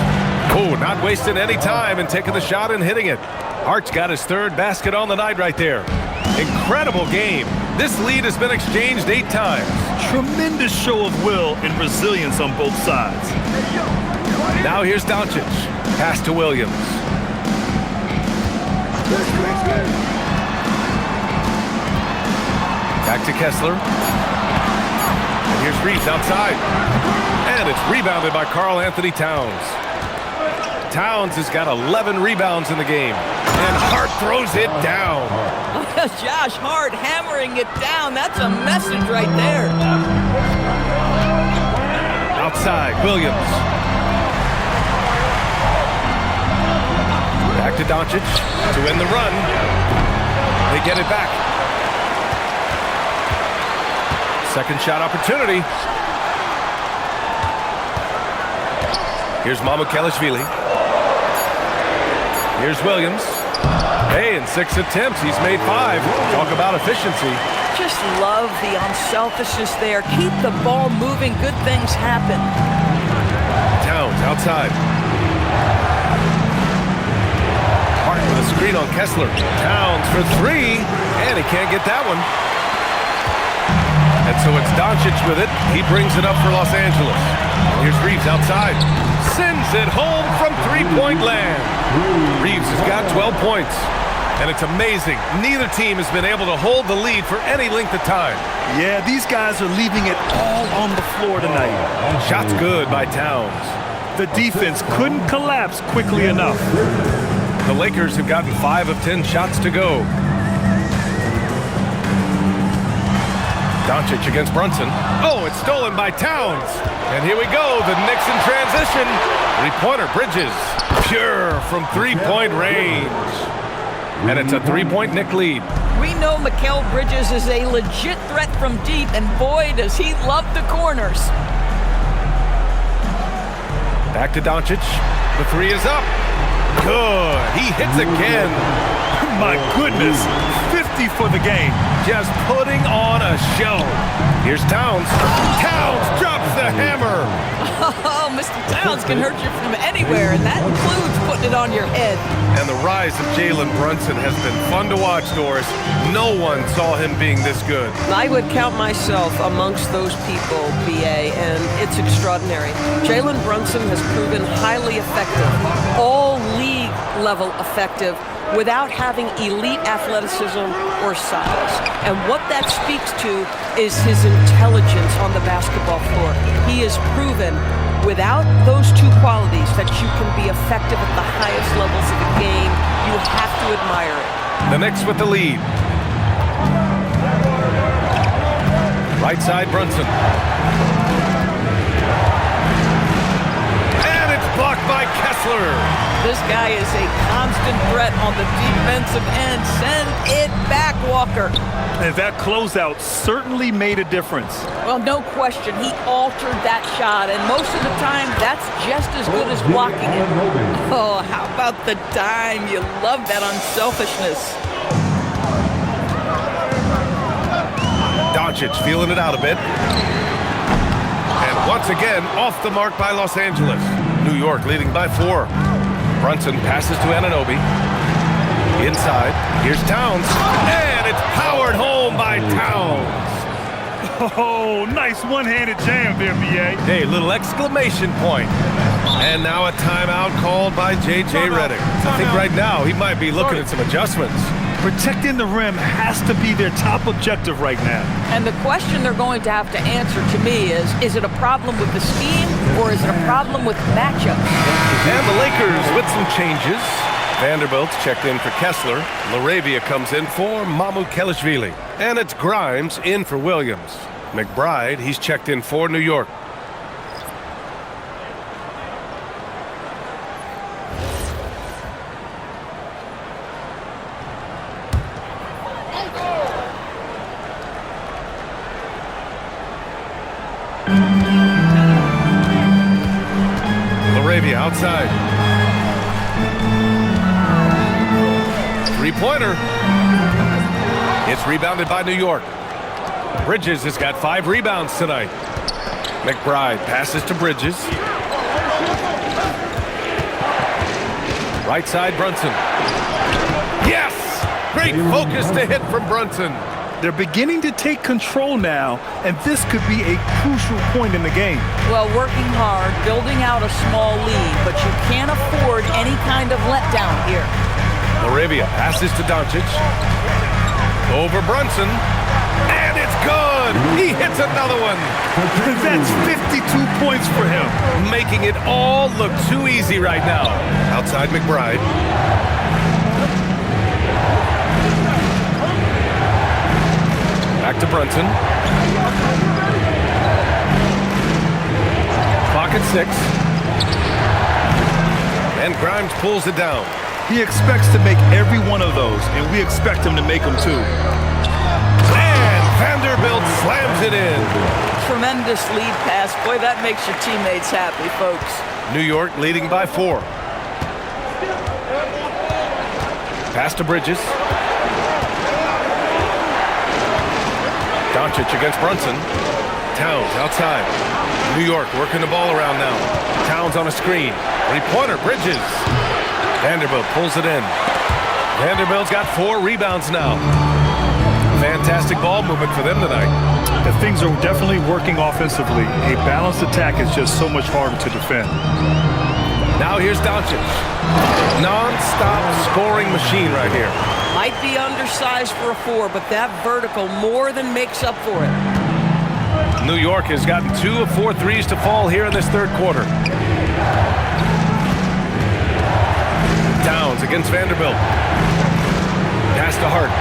Oh, not wasting any time and taking the shot and hitting it. Hart's got his 3rd basket on the night right there. Incredible game. This lead has been exchanged 8 times. Tremendous show of will and resilience on both sides. Now here's Doncic. Pass to Williams. Back to Kessler. And here's Reeves outside. And it's rebounded by Karl Anthony Towns. Towns has got 11 rebounds in the game. And Hart throws it down. Josh Hart hammering it down. That's a message right there. Outside, Williams. Back to Doncic to end the run. They get it back. Second shot opportunity. Here's Mamukelashvili. Here's Williams. Hey, in 6 attempts, he's made 5. Talk about efficiency. Just love the unselfishness there. Keep the ball moving. Good things happen. Towns outside. Hart with a screen on Kessler. Towns for 3, and he can't get that one. And so it's Doncic with it. He brings it up for Los Angeles. Here's Reeves outside. Sends it home from 3-point land. Reeves has got 12 points. And it's amazing. Neither team has been able to hold the lead for any length of time. Yeah, these guys are leaving it all on the floor tonight. Shots good by Towns. The defense couldn't collapse quickly enough. The Lakers have gotten 5 of 10 shots to go. Doncic against Brunson. Oh, it's stolen by Towns. And here we go, the Knicks in transition. 3-pointer, Bridges. Pure from 3-point range. And it's a 3-point Knick lead. We know Mikal Bridges is a legit threat from deep, and boy, does he love the corners. Back to Doncic. The 3 is up. Good. He hits again. My goodness. 50 for the game. Just putting on a show. Here's Towns. Towns drops the hammer. Oh, Mr. Towns can hurt you from anywhere, and that includes putting it on your head. And the rise of Jalen Brunson has been fun to watch, Doris. No one saw him being this good. I would count myself amongst those people, BA, and it's extraordinary. Jalen Brunson has proven highly effective, all league level effective, without having elite athleticism or size. And what that speaks to is his intelligence on the basketball floor. He has proven without those 2 qualities that you can be effective at the highest levels of the game. You have to admire it. The Knicks with the lead. Right side, Brunson. And it's blocked by Kessler. This guy is a constant threat on the defensive end. Send it back, Walker. And that closeout certainly made a difference. Well, no question. He altered that shot, and most of the time, that's just as good as blocking it. Oh, how about the dime? You love that unselfishness. Doncic feeling it out a bit. And once again, off the mark by Los Angeles. New York leading by 4. Brunson passes to Anunoby. Inside, here's Towns. And it's powered home by Towns. Oh, nice one-handed jam there, B.A. Hey, little exclamation point. And now a timeout called by J.J. Redick. I think right now he might be looking at some adjustments. Protecting the rim has to be their top objective right now. And the question they're going to have to answer to me is it a problem with the scheme or is it a problem with matchups? And the Lakers with some changes. Vanderbilt's checked in for Kessler. Laravia comes in for Mamukelashvili. And it's Grimes in for Williams. McBride, he's checked in for New York. Laravia outside. Three-pointer. It's rebounded by New York. Bridges has got 5 rebounds tonight. McBride passes to Bridges. Right side, Brunson. Yes! Great focus to hit from Brunson. They're beginning to take control now, and this could be a crucial point in the game. Well, working hard, building out a small lead, but you can't afford any kind of letdown here. Laravia passes to Doncic. Over Brunson. And it's good! He hits another one. That's 52 points for him. Making it all look too easy right now. Outside McBride. Back to Brunson. Clock at 6. And Grimes pulls it down. He expects to make every one of those, and we expect him to make them too. And Vanderbilt slams it in. Tremendous lead pass. Boy, that makes your teammates happy, folks. New York leading by 4. Pass to Bridges. Doncic against Brunson. Towns outside. New York working the ball around now. Towns on a screen. Three-pointer, Bridges. Vanderbilt pulls it in. Vanderbilt's got 4 rebounds now. Fantastic ball movement for them tonight. The things are definitely working offensively. A balanced attack is just so much harder to defend. Now here's Doncic. Non-stop scoring machine right here. Might be undersized for a 4, but that vertical more than makes up for it. New York has gotten 2 of 4 threes to fall here in this third quarter. Downs against Vanderbilt. Pass to Hart.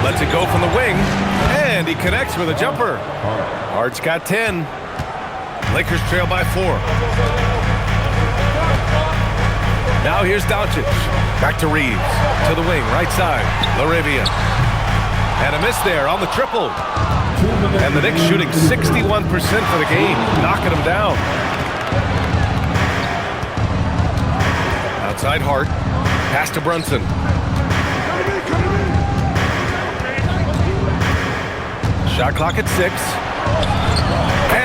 Lets it go from the wing. And he connects with a jumper. Hart's got 10. Lakers trail by 4. Now here's Doncic. Back to Reeves. To the wing, right side. Laravia. And a miss there on the triple. And the Knicks shooting 61% for the game. Knocking them down. Outside Hart. Pass to Brunson. Shot clock at 6.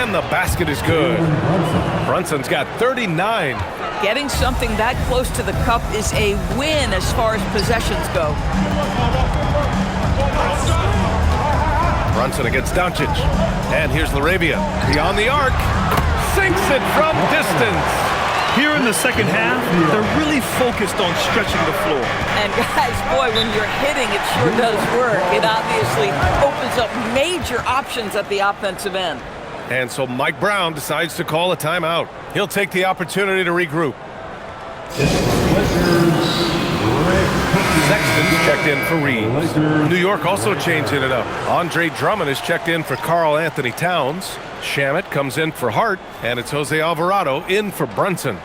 And the basket is good. Brunson's got 39. Getting something that close to the cup is a win as far as possessions go. Brunson against Doncic. And here's Laravia. Beyond the arc. Sinks it from distance. Here in the second half, they're really focused on stretching the floor. And guys, boy, when you're hitting, it sure does work. It obviously opens up major options at the offensive end. And so Mike Brown decides to call a timeout. He'll take the opportunity to regroup. Sexton's checked in for Reeves. New York also changing it up. Andre Drummond is checked in for Karl Anthony Towns. Shamet comes in for Hart, and it's Jose Alvarado in for Brunson.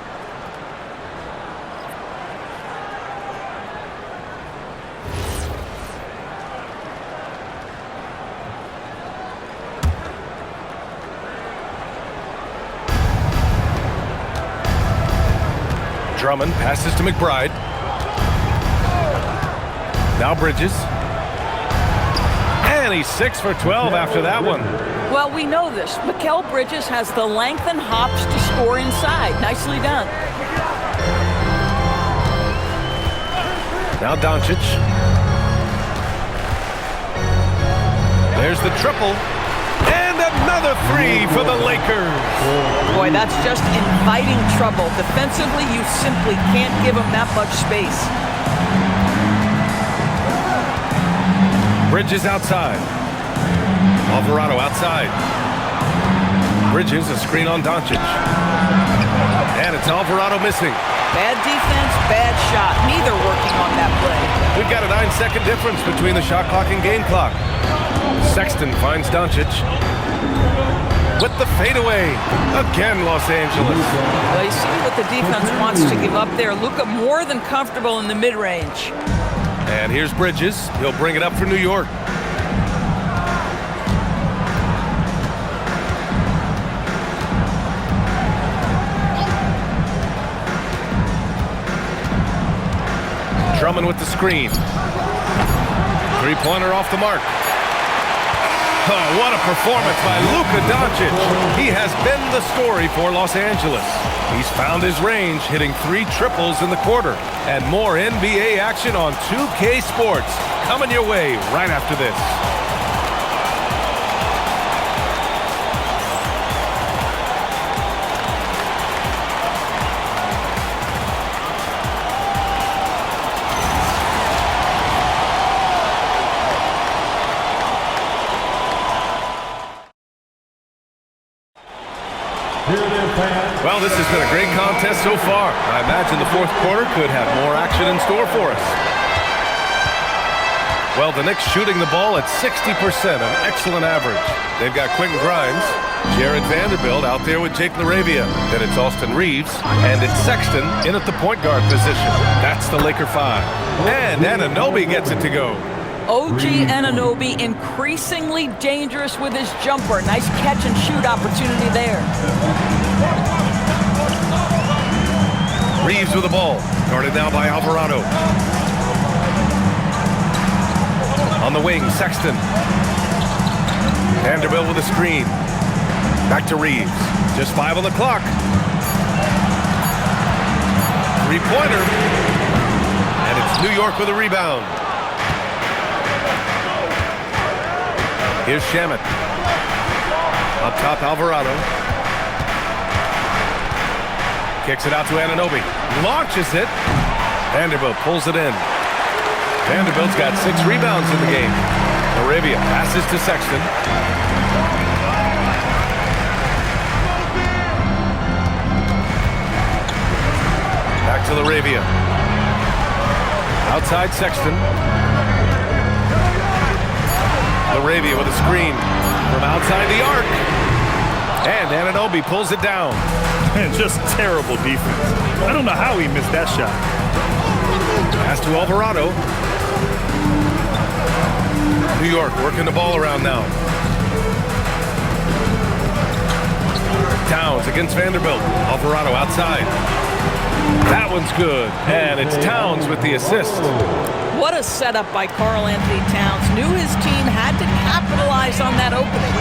Drummond passes to McBride. Now Bridges. And he's 6 for 12 after that one. Well, we know this. Mikal Bridges has the length and hops to score inside. Nicely done. Now Doncic. There's the triple. And Another three for the Lakers. Boy, that's just inviting trouble. Defensively, you simply can't give him that much space. Bridges outside. Alvarado outside. Bridges, a screen on Doncic. And it's Alvarado missing. Bad defense, bad shot. Neither working on that play. We've got a 9-second difference between the shot clock and game clock. Sexton finds Doncic with the fadeaway. Again, Los Angeles. Well, you see what the defense wants to give up there. Luka more than comfortable in the mid-range. And here's Bridges. He'll bring it up for New York. Drummond with the screen. Three-pointer off the mark. Oh, what a performance by Luka Doncic. He has been the story for Los Angeles. He's found his range, hitting 3 triples in the quarter. And more NBA action on 2K Sports coming your way right after this. Well, this has been a great contest so far. I imagine the fourth quarter could have more action in store for us. Well, the Knicks shooting the ball at 60%, an excellent average. They've got Quentin Grimes, Jared Vanderbilt out there with Jake LaRavia. Then it's Austin Reeves, and it's Sexton in at the point guard position. That's the Laker 5. And Anunoby gets it to go. OG Anunoby increasingly dangerous with his jumper. Nice catch and shoot opportunity there. Reeves with the ball, guarded now by Alvarado. On the wing, Sexton. Vanderbilt with a screen. Back to Reeves. Just 5 on the clock. Three-pointer. And it's New York with a rebound. Here's Shamet. Up top, Alvarado. Kicks it out to Anunoby. Launches it. Vanderbilt pulls it in. Vanderbilt's got 6 rebounds in the game. LaRavia passes to Sexton. Back to LaRavia. Outside Sexton. LaRavia with a screen from outside the arc. And Anunoby pulls it down. And just terrible defense. I don't know how he missed that shot. Pass to Alvarado. New York working the ball around now. Towns against Vanderbilt. Alvarado outside. That one's good. And it's Towns with the assist. What a setup by Karl Anthony Towns. Knew his team had to capitalize on that opening.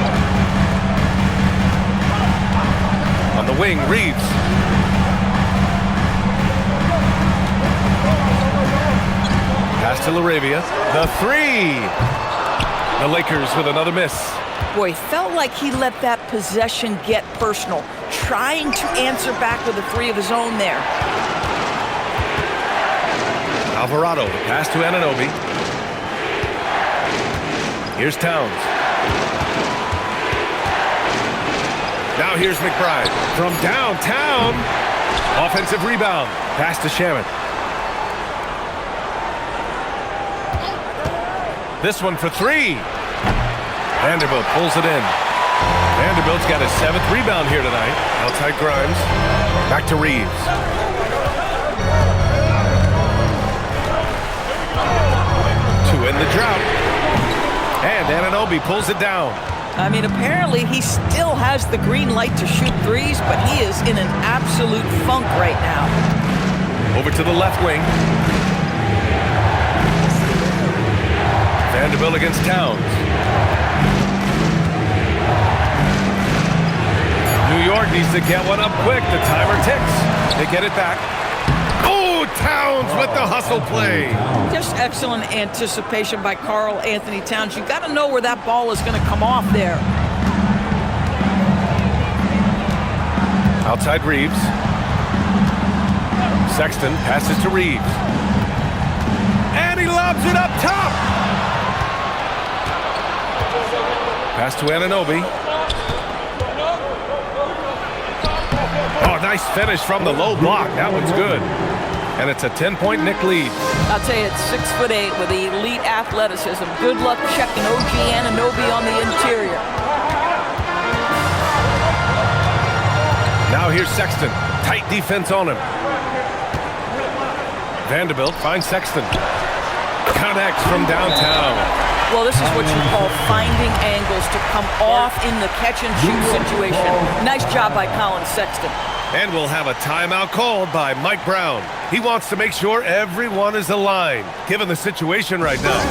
On the wing, Reeves. Pass to LaRavia. The 3. The Lakers with another miss. Boy, felt like he let that possession get personal. Trying to answer back with a 3 of his own there. Alvarado, pass to Anunoby. Here's Towns. Now here's McBride from downtown. Offensive rebound. Pass to Shamet. This one for 3. Vanderbilt pulls it in. Vanderbilt's got his 7th rebound here tonight. Outside Grimes. Back to Reeves. To end the drought. And Anunoby pulls it down. I mean, apparently he still has the green light to shoot 3s, but he is in an absolute funk right now. Over to the left wing. Vanderbilt against Towns. New York needs to get one up quick. The timer ticks. They get it back. Oh, Towns with the hustle play. Just excellent anticipation by Karl Anthony Towns. You got to know where that ball is going to come off there. Outside Reeves. Sexton passes to Reeves. And he lobs it up top. Pass to Anunoby. Oh, nice finish from the low block. That one's good. And it's a 10-point Knick lead. I'll tell you, it's 6'8" with elite athleticism. Good luck checking OG Anunoby on the interior. Now here's Sexton. Tight defense on him. Vanderbilt finds Sexton. Connects from downtown. Well, this is what you call finding angles to come off in the catch-and-shoot situation. Nice job by Colin Sexton. And we'll have a timeout called by Mike Brown. He wants to make sure everyone is aligned, given the situation right now.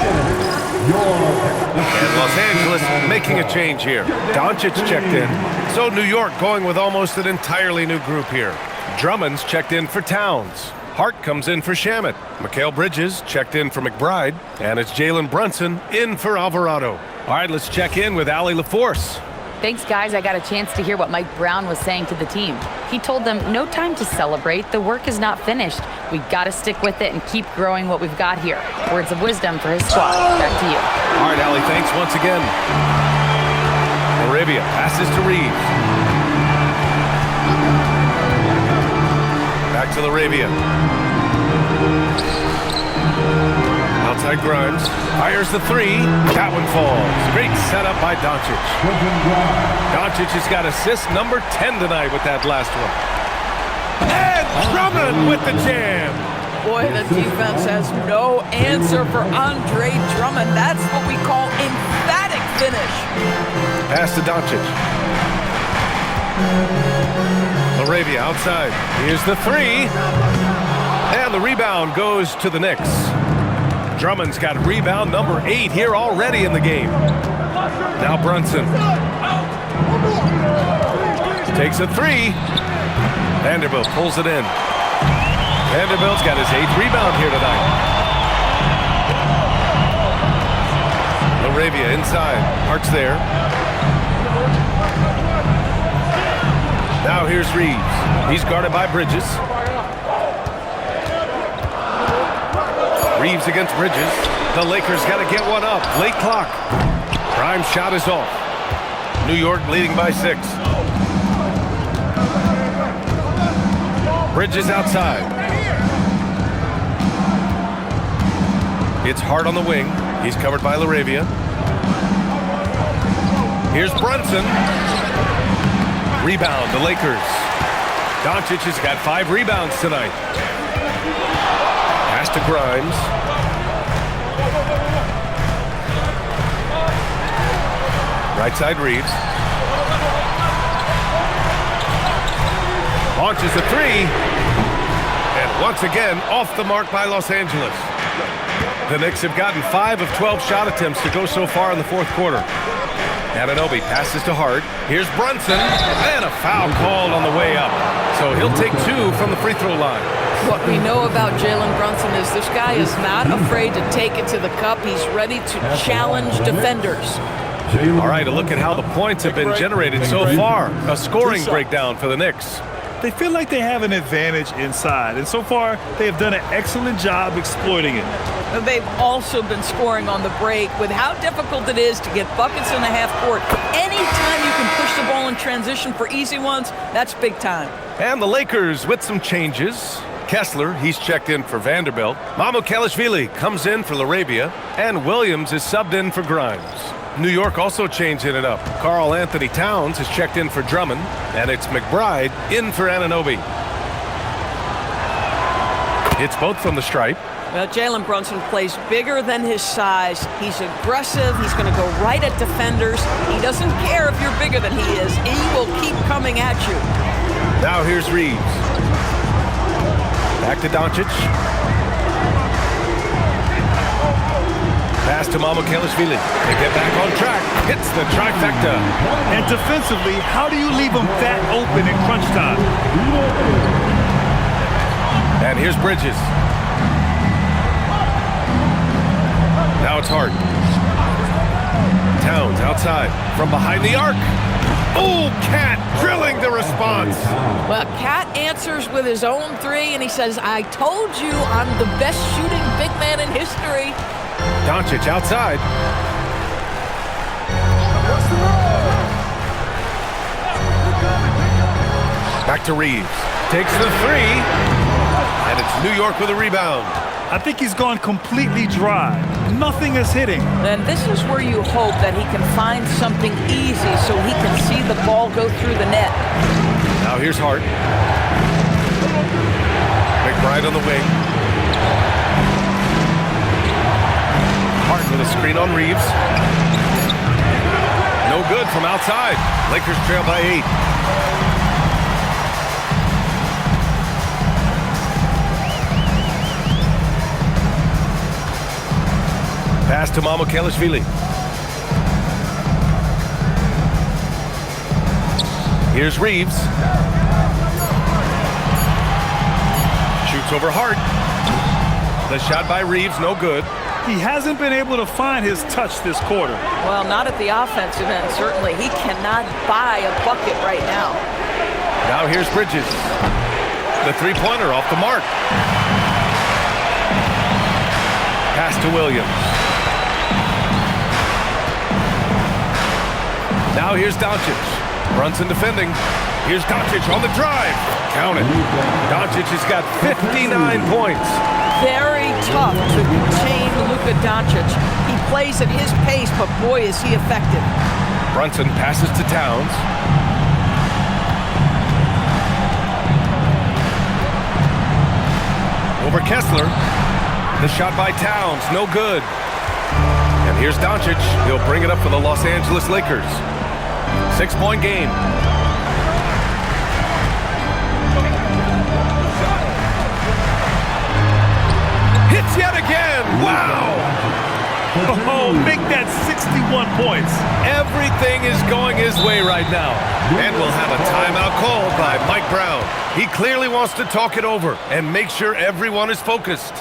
And Los Angeles making a change here. Doncic checked in. So New York going with almost an entirely new group here. Drummond's checked in for Towns. Hart comes in for Shamet. Mikal Bridges checked in for McBride. And it's Jalen Brunson in for Alvarado. All right, let's check in with Allie LaForce. Thanks, guys. I got a chance to hear what Mike Brown was saying to the team. He told them, no time to celebrate. The work is not finished. We got to stick with it and keep growing what we've got here. Words of wisdom for his squad. Back to you. All right, Allie, thanks once again. Arabia passes to Reeves. Back to Arabia. Outside Grimes. Fires the three. That one falls. Great setup by Doncic. Doncic has got assist number 10 tonight with that last one. And Drummond with the jam. Boy, the defense has no answer for Andre Drummond. That's what we call emphatic finish. Pass to Doncic. Arabia outside. Here's the three. And the rebound goes to the Knicks. Drummond's got rebound number 8 here already in the game. Now Brunson. Takes a three. Vanderbilt pulls it in. Vanderbilt's got his 8th rebound here tonight. Arabia inside. Hart's there. Now here's Reeves. He's guarded by Bridges. Reeves against Bridges. The Lakers got to get one up. Late clock. Grimes' shot is off. New York leading by 6. Bridges outside. It's Hart on the wing. He's covered by LaRavia. Here's Brunson. Rebound, the Lakers. Doncic has got 5 rebounds tonight. Pass to Grimes. Right side Reeves. Launches a three. And once again, off the mark by Los Angeles. The Knicks have gotten 5 of 12 shot attempts to go so far in the 4th quarter. Anunoby passes to Hart. Here's Brunson. And a foul called on the way up. So he'll take 2 from the free throw line. What we know about Jalen Brunson is this guy is not afraid to take it to the cup. He's ready to challenge defenders. All right, a look at how the points have been generated so far. A scoring breakdown for the Knicks. They feel like they have an advantage inside, and so far they have done an excellent job exploiting it. They've also been scoring on the break. With how difficult it is to get buckets in the half court, anytime you can push the ball in transition for easy ones, that's big time. And the Lakers with some changes. Kessler, he's checked in for Vanderbilt. Mamukelashvili comes in for LaRavia. And Williams is subbed in for Grimes. New York also changing it up. Karl Anthony Towns is checked in for Drummond. And it's McBride in for Anunoby. It's both from the stripe. Well, Jalen Brunson plays bigger than his size. He's aggressive. He's going to go right at defenders. He doesn't care if you're bigger than he is. He will keep coming at you. Now here's Reeves. Back to Doncic. Pass to Mamukelashvili. They get back on track. Hits the trifecta. And defensively, how do you leave them that open in crunch time? And here's Bridges. Now it's Hart. Towns outside from behind the arc. Oh, Cat drilling the response. defense. Well, Cat answers with his own three, and he says, I told you I'm the best shooting big man in history. Doncic outside. Back to Reeves. Takes the three. And it's New York with a rebound. I think he's gone completely dry. Nothing is hitting. And this is where you hope that he can find something easy so he can see the ball go through the net. Now here's Hart. McBride on the wing. Hart with a screen on Reeves. No good from outside. Lakers trail by 8. Pass to Mamukelashvili. Here's Reeves. Shoots over Hart. The shot by Reeves, no good. He hasn't been able to find his touch this quarter. Well, not at the offensive end, certainly. He cannot buy a bucket right now. Now here's Bridges. The three-pointer off the mark. Pass to Williams. Now here's Doncic. Brunson defending. Here's Doncic on the drive. Count it. Doncic has got 59 points. Very tough to contain Luka Doncic. He plays at his pace, but boy, is he effective. Brunson passes to Towns. Over Kessler. The shot by Towns, no good. And here's Doncic. He'll bring it up for the Los Angeles Lakers. 6-point game. Hits yet again. Wow. Oh, make that 61 points. Everything is going his way right now. And we'll have a timeout called by Mike Brown. He clearly wants to talk it over and make sure everyone is focused.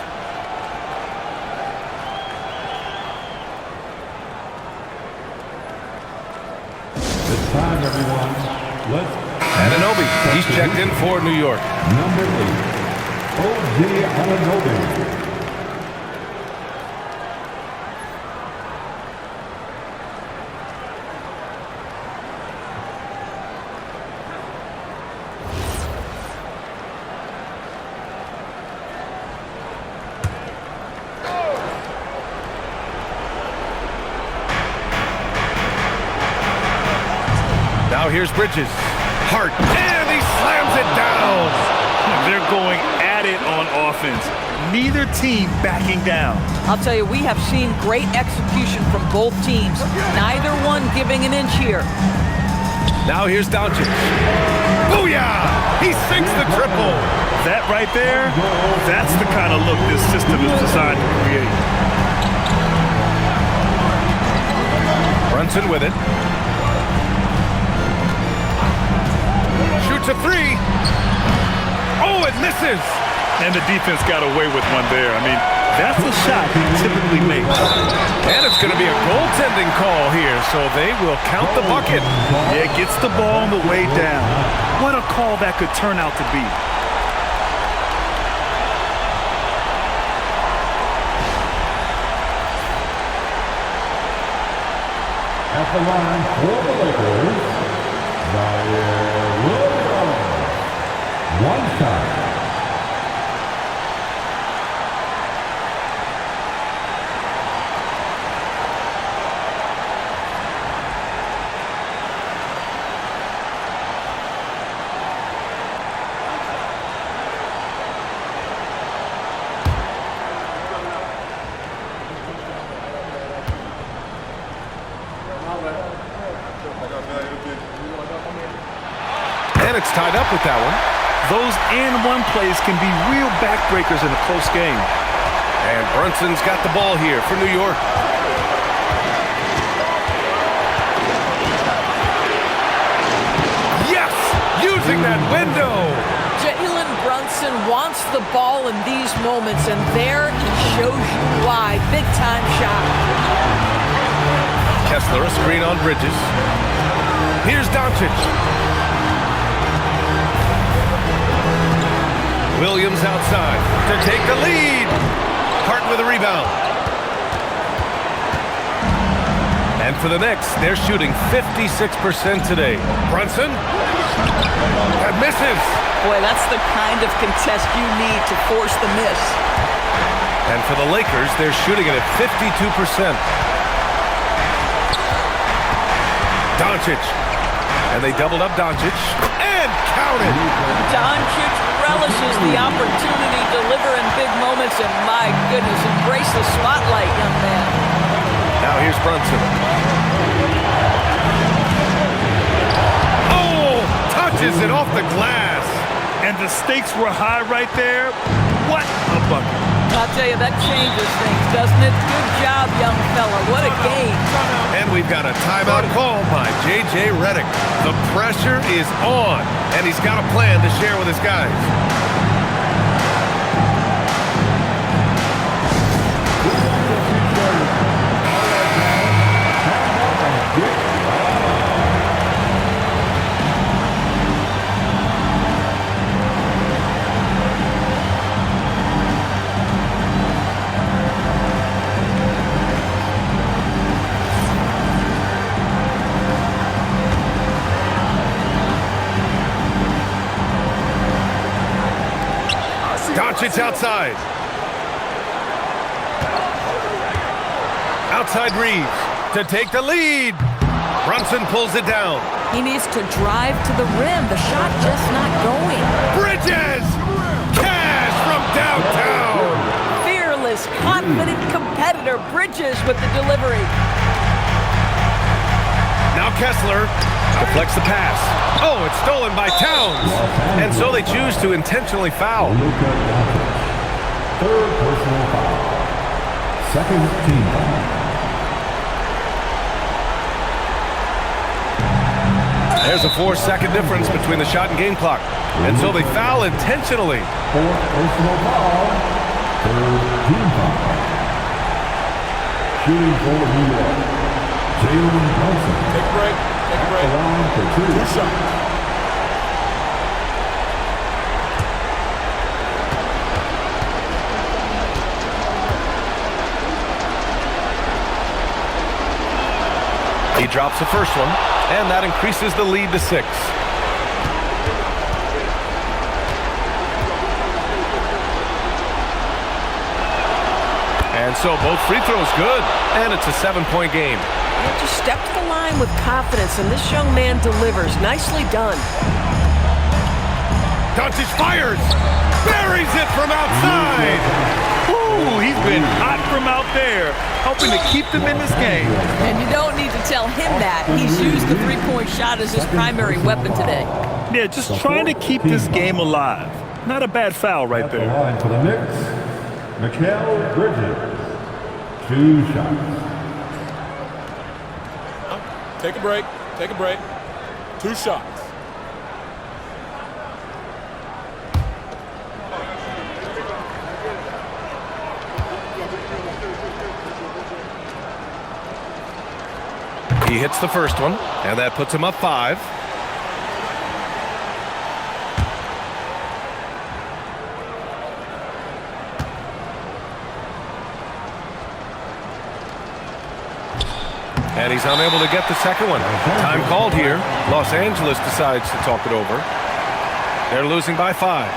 It's time, everyone. Let's... Anunoby, he's checked in for New York. Number 8, OG Anunoby. Now here's Bridges. Hart, and he slams it down. They're going at it on offense. Neither team backing down. I'll tell you, we have seen great execution from both teams. Neither one giving an inch here. Now here's Doncic. Booyah! He sinks the triple. That right there, that's the kind of look this system is designed to create. Brunson with it. Shoots a three. Oh, it misses. And the defense got away with one there. I mean, that's a shot he typically makes. And it's going to be a goaltending call here, so they will count the bucket. Yeah, gets the ball on the way down. What a call that could turn out to be. At the line for the Lakers, one shot. And it's tied up with that one. Those and-one plays can be real backbreakers in a close game. And Brunson's got the ball here for New York. Yes! Using that window! Jalen Brunson wants the ball in these moments, and there he shows you why. Big-time shot. Kessler, a screen on Bridges. Here's Doncic. Williams outside to take the lead. Hart with a rebound. And for the Knicks, they're shooting 56% today. Brunson. That misses. Boy, that's the kind of contest you need to force the miss. And for the Lakers, they're shooting it at 52%. Doncic. And they doubled up Doncic. And counted. Doncic relishes the opportunity to deliver in big moments, and my goodness, embrace the spotlight, young man. Now here's Brunson. Oh, touches it off the glass. And the stakes were high right there. What a bucket. I'll tell you, that changes things, doesn't it? Good job, young fella. What a game. And we've got a timeout call by J.J. Redick. The pressure is on, and he's got a plan to share with his guys. Doncic outside. Outside Reeves to take the lead. Brunson pulls it down. He needs to drive to the rim. The shot just not going. Bridges! Cash from downtown! Fearless, confident competitor. Bridges with the delivery. Now Kessler deflects the pass. Oh, it's stolen by Towns. And so they choose to intentionally foul. Third personal foul. Second team foul. There's a 4-second difference between the shot and game clock. And so they foul intentionally. Fourth personal foul. Third team foul. Shooting for New York. Jalen Brunson. Take a break. Take a break. Line for two shots. He drops the first one, and that increases the lead to 6. And so both free throws good, and it's a 7-point game. Yeah, just step to the line with confidence, and this young man delivers. Nicely done. Doncic fires, buries it from outside. Ooh, he's been hot from out there, helping to keep them in this game. And you don't need to tell him that. He's used the three-point shot as his primary weapon today. Yeah, just trying to keep this game alive. Not a bad foul right at the there. line for the Knicks. Mikal Bridges. 2 shots. Take a break. Take a break. 2 shots. He hits the first one, and that puts him up 5. And he's unable to get the second one. Time called here. Los Angeles decides to talk it over. They're losing by 5.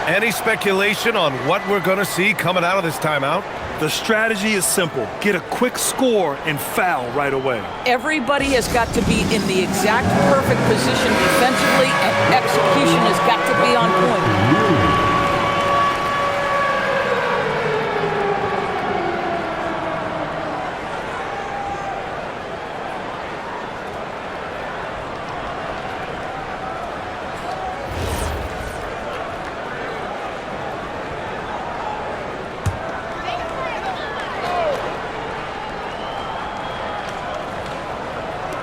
Any speculation on what we're going to see coming out of this timeout? The strategy is simple. Get a quick score and foul right away. Everybody has got to be in the exact perfect position defensively, and execution has got to be on point.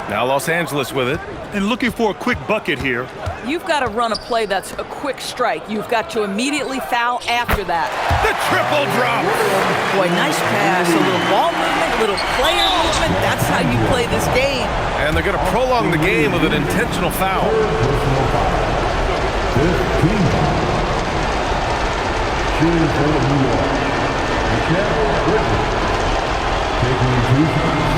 Now Los Angeles with it. And looking for a quick bucket here. You've got to run a play that's a quick strike. You've got to immediately foul after that. The triple drop. Boy, nice pass. A little ball movement, little player movement. That's how you play this game. And they're going to prolong the game with an intentional foul. series for New York, Mikal Bridges, taking 2 shots.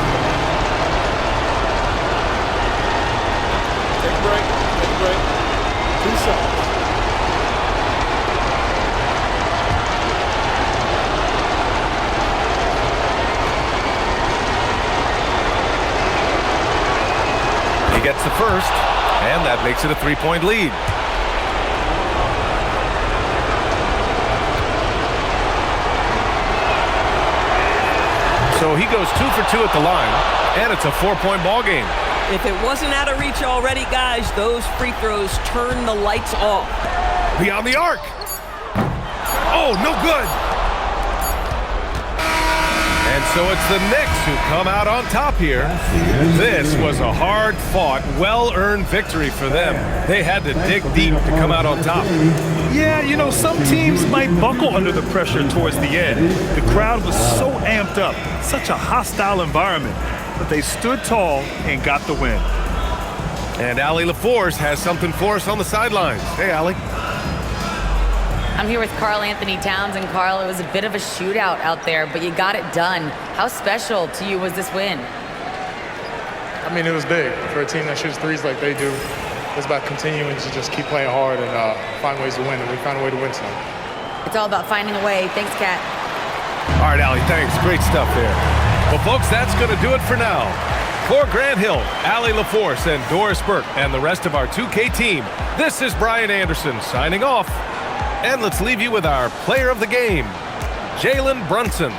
Take a break. Take a break. 2 shots. He gets the first, and that makes it a 3-point lead. So he goes 2 for 2 at the line, and it's a 4-point ball game. If it wasn't out of reach already, guys, those free throws turn the lights off. Beyond the arc. Oh, no good. And so it's the Knicks who come out on top here. This was a hard-fought, well-earned victory for them. They had to dig deep to come out on top. Yeah, you know, some teams might buckle under the pressure towards the end. The crowd was so amped up, such a hostile environment, but they stood tall and got the win. And Allie LaForce has something for us on the sidelines. Hey, Allie. I'm here with Karl Anthony Towns, and Karl, it was a bit of a shootout out there, but you got it done. How special to you was this win? I mean, it was big. For a team that shoots threes like they do, it's about continuing to just keep playing hard and find ways to win, and we found a way to win some. It's all about finding a way. Thanks, Kat. All right, Allie, thanks. Great stuff there. Well, folks, that's going to do it for now. For Grant Hill, Allie LaForce, and Doris Burke, and the rest of our 2K team, this is Brian Anderson signing off. And let's leave you with our player of the game, Jalen Brunson.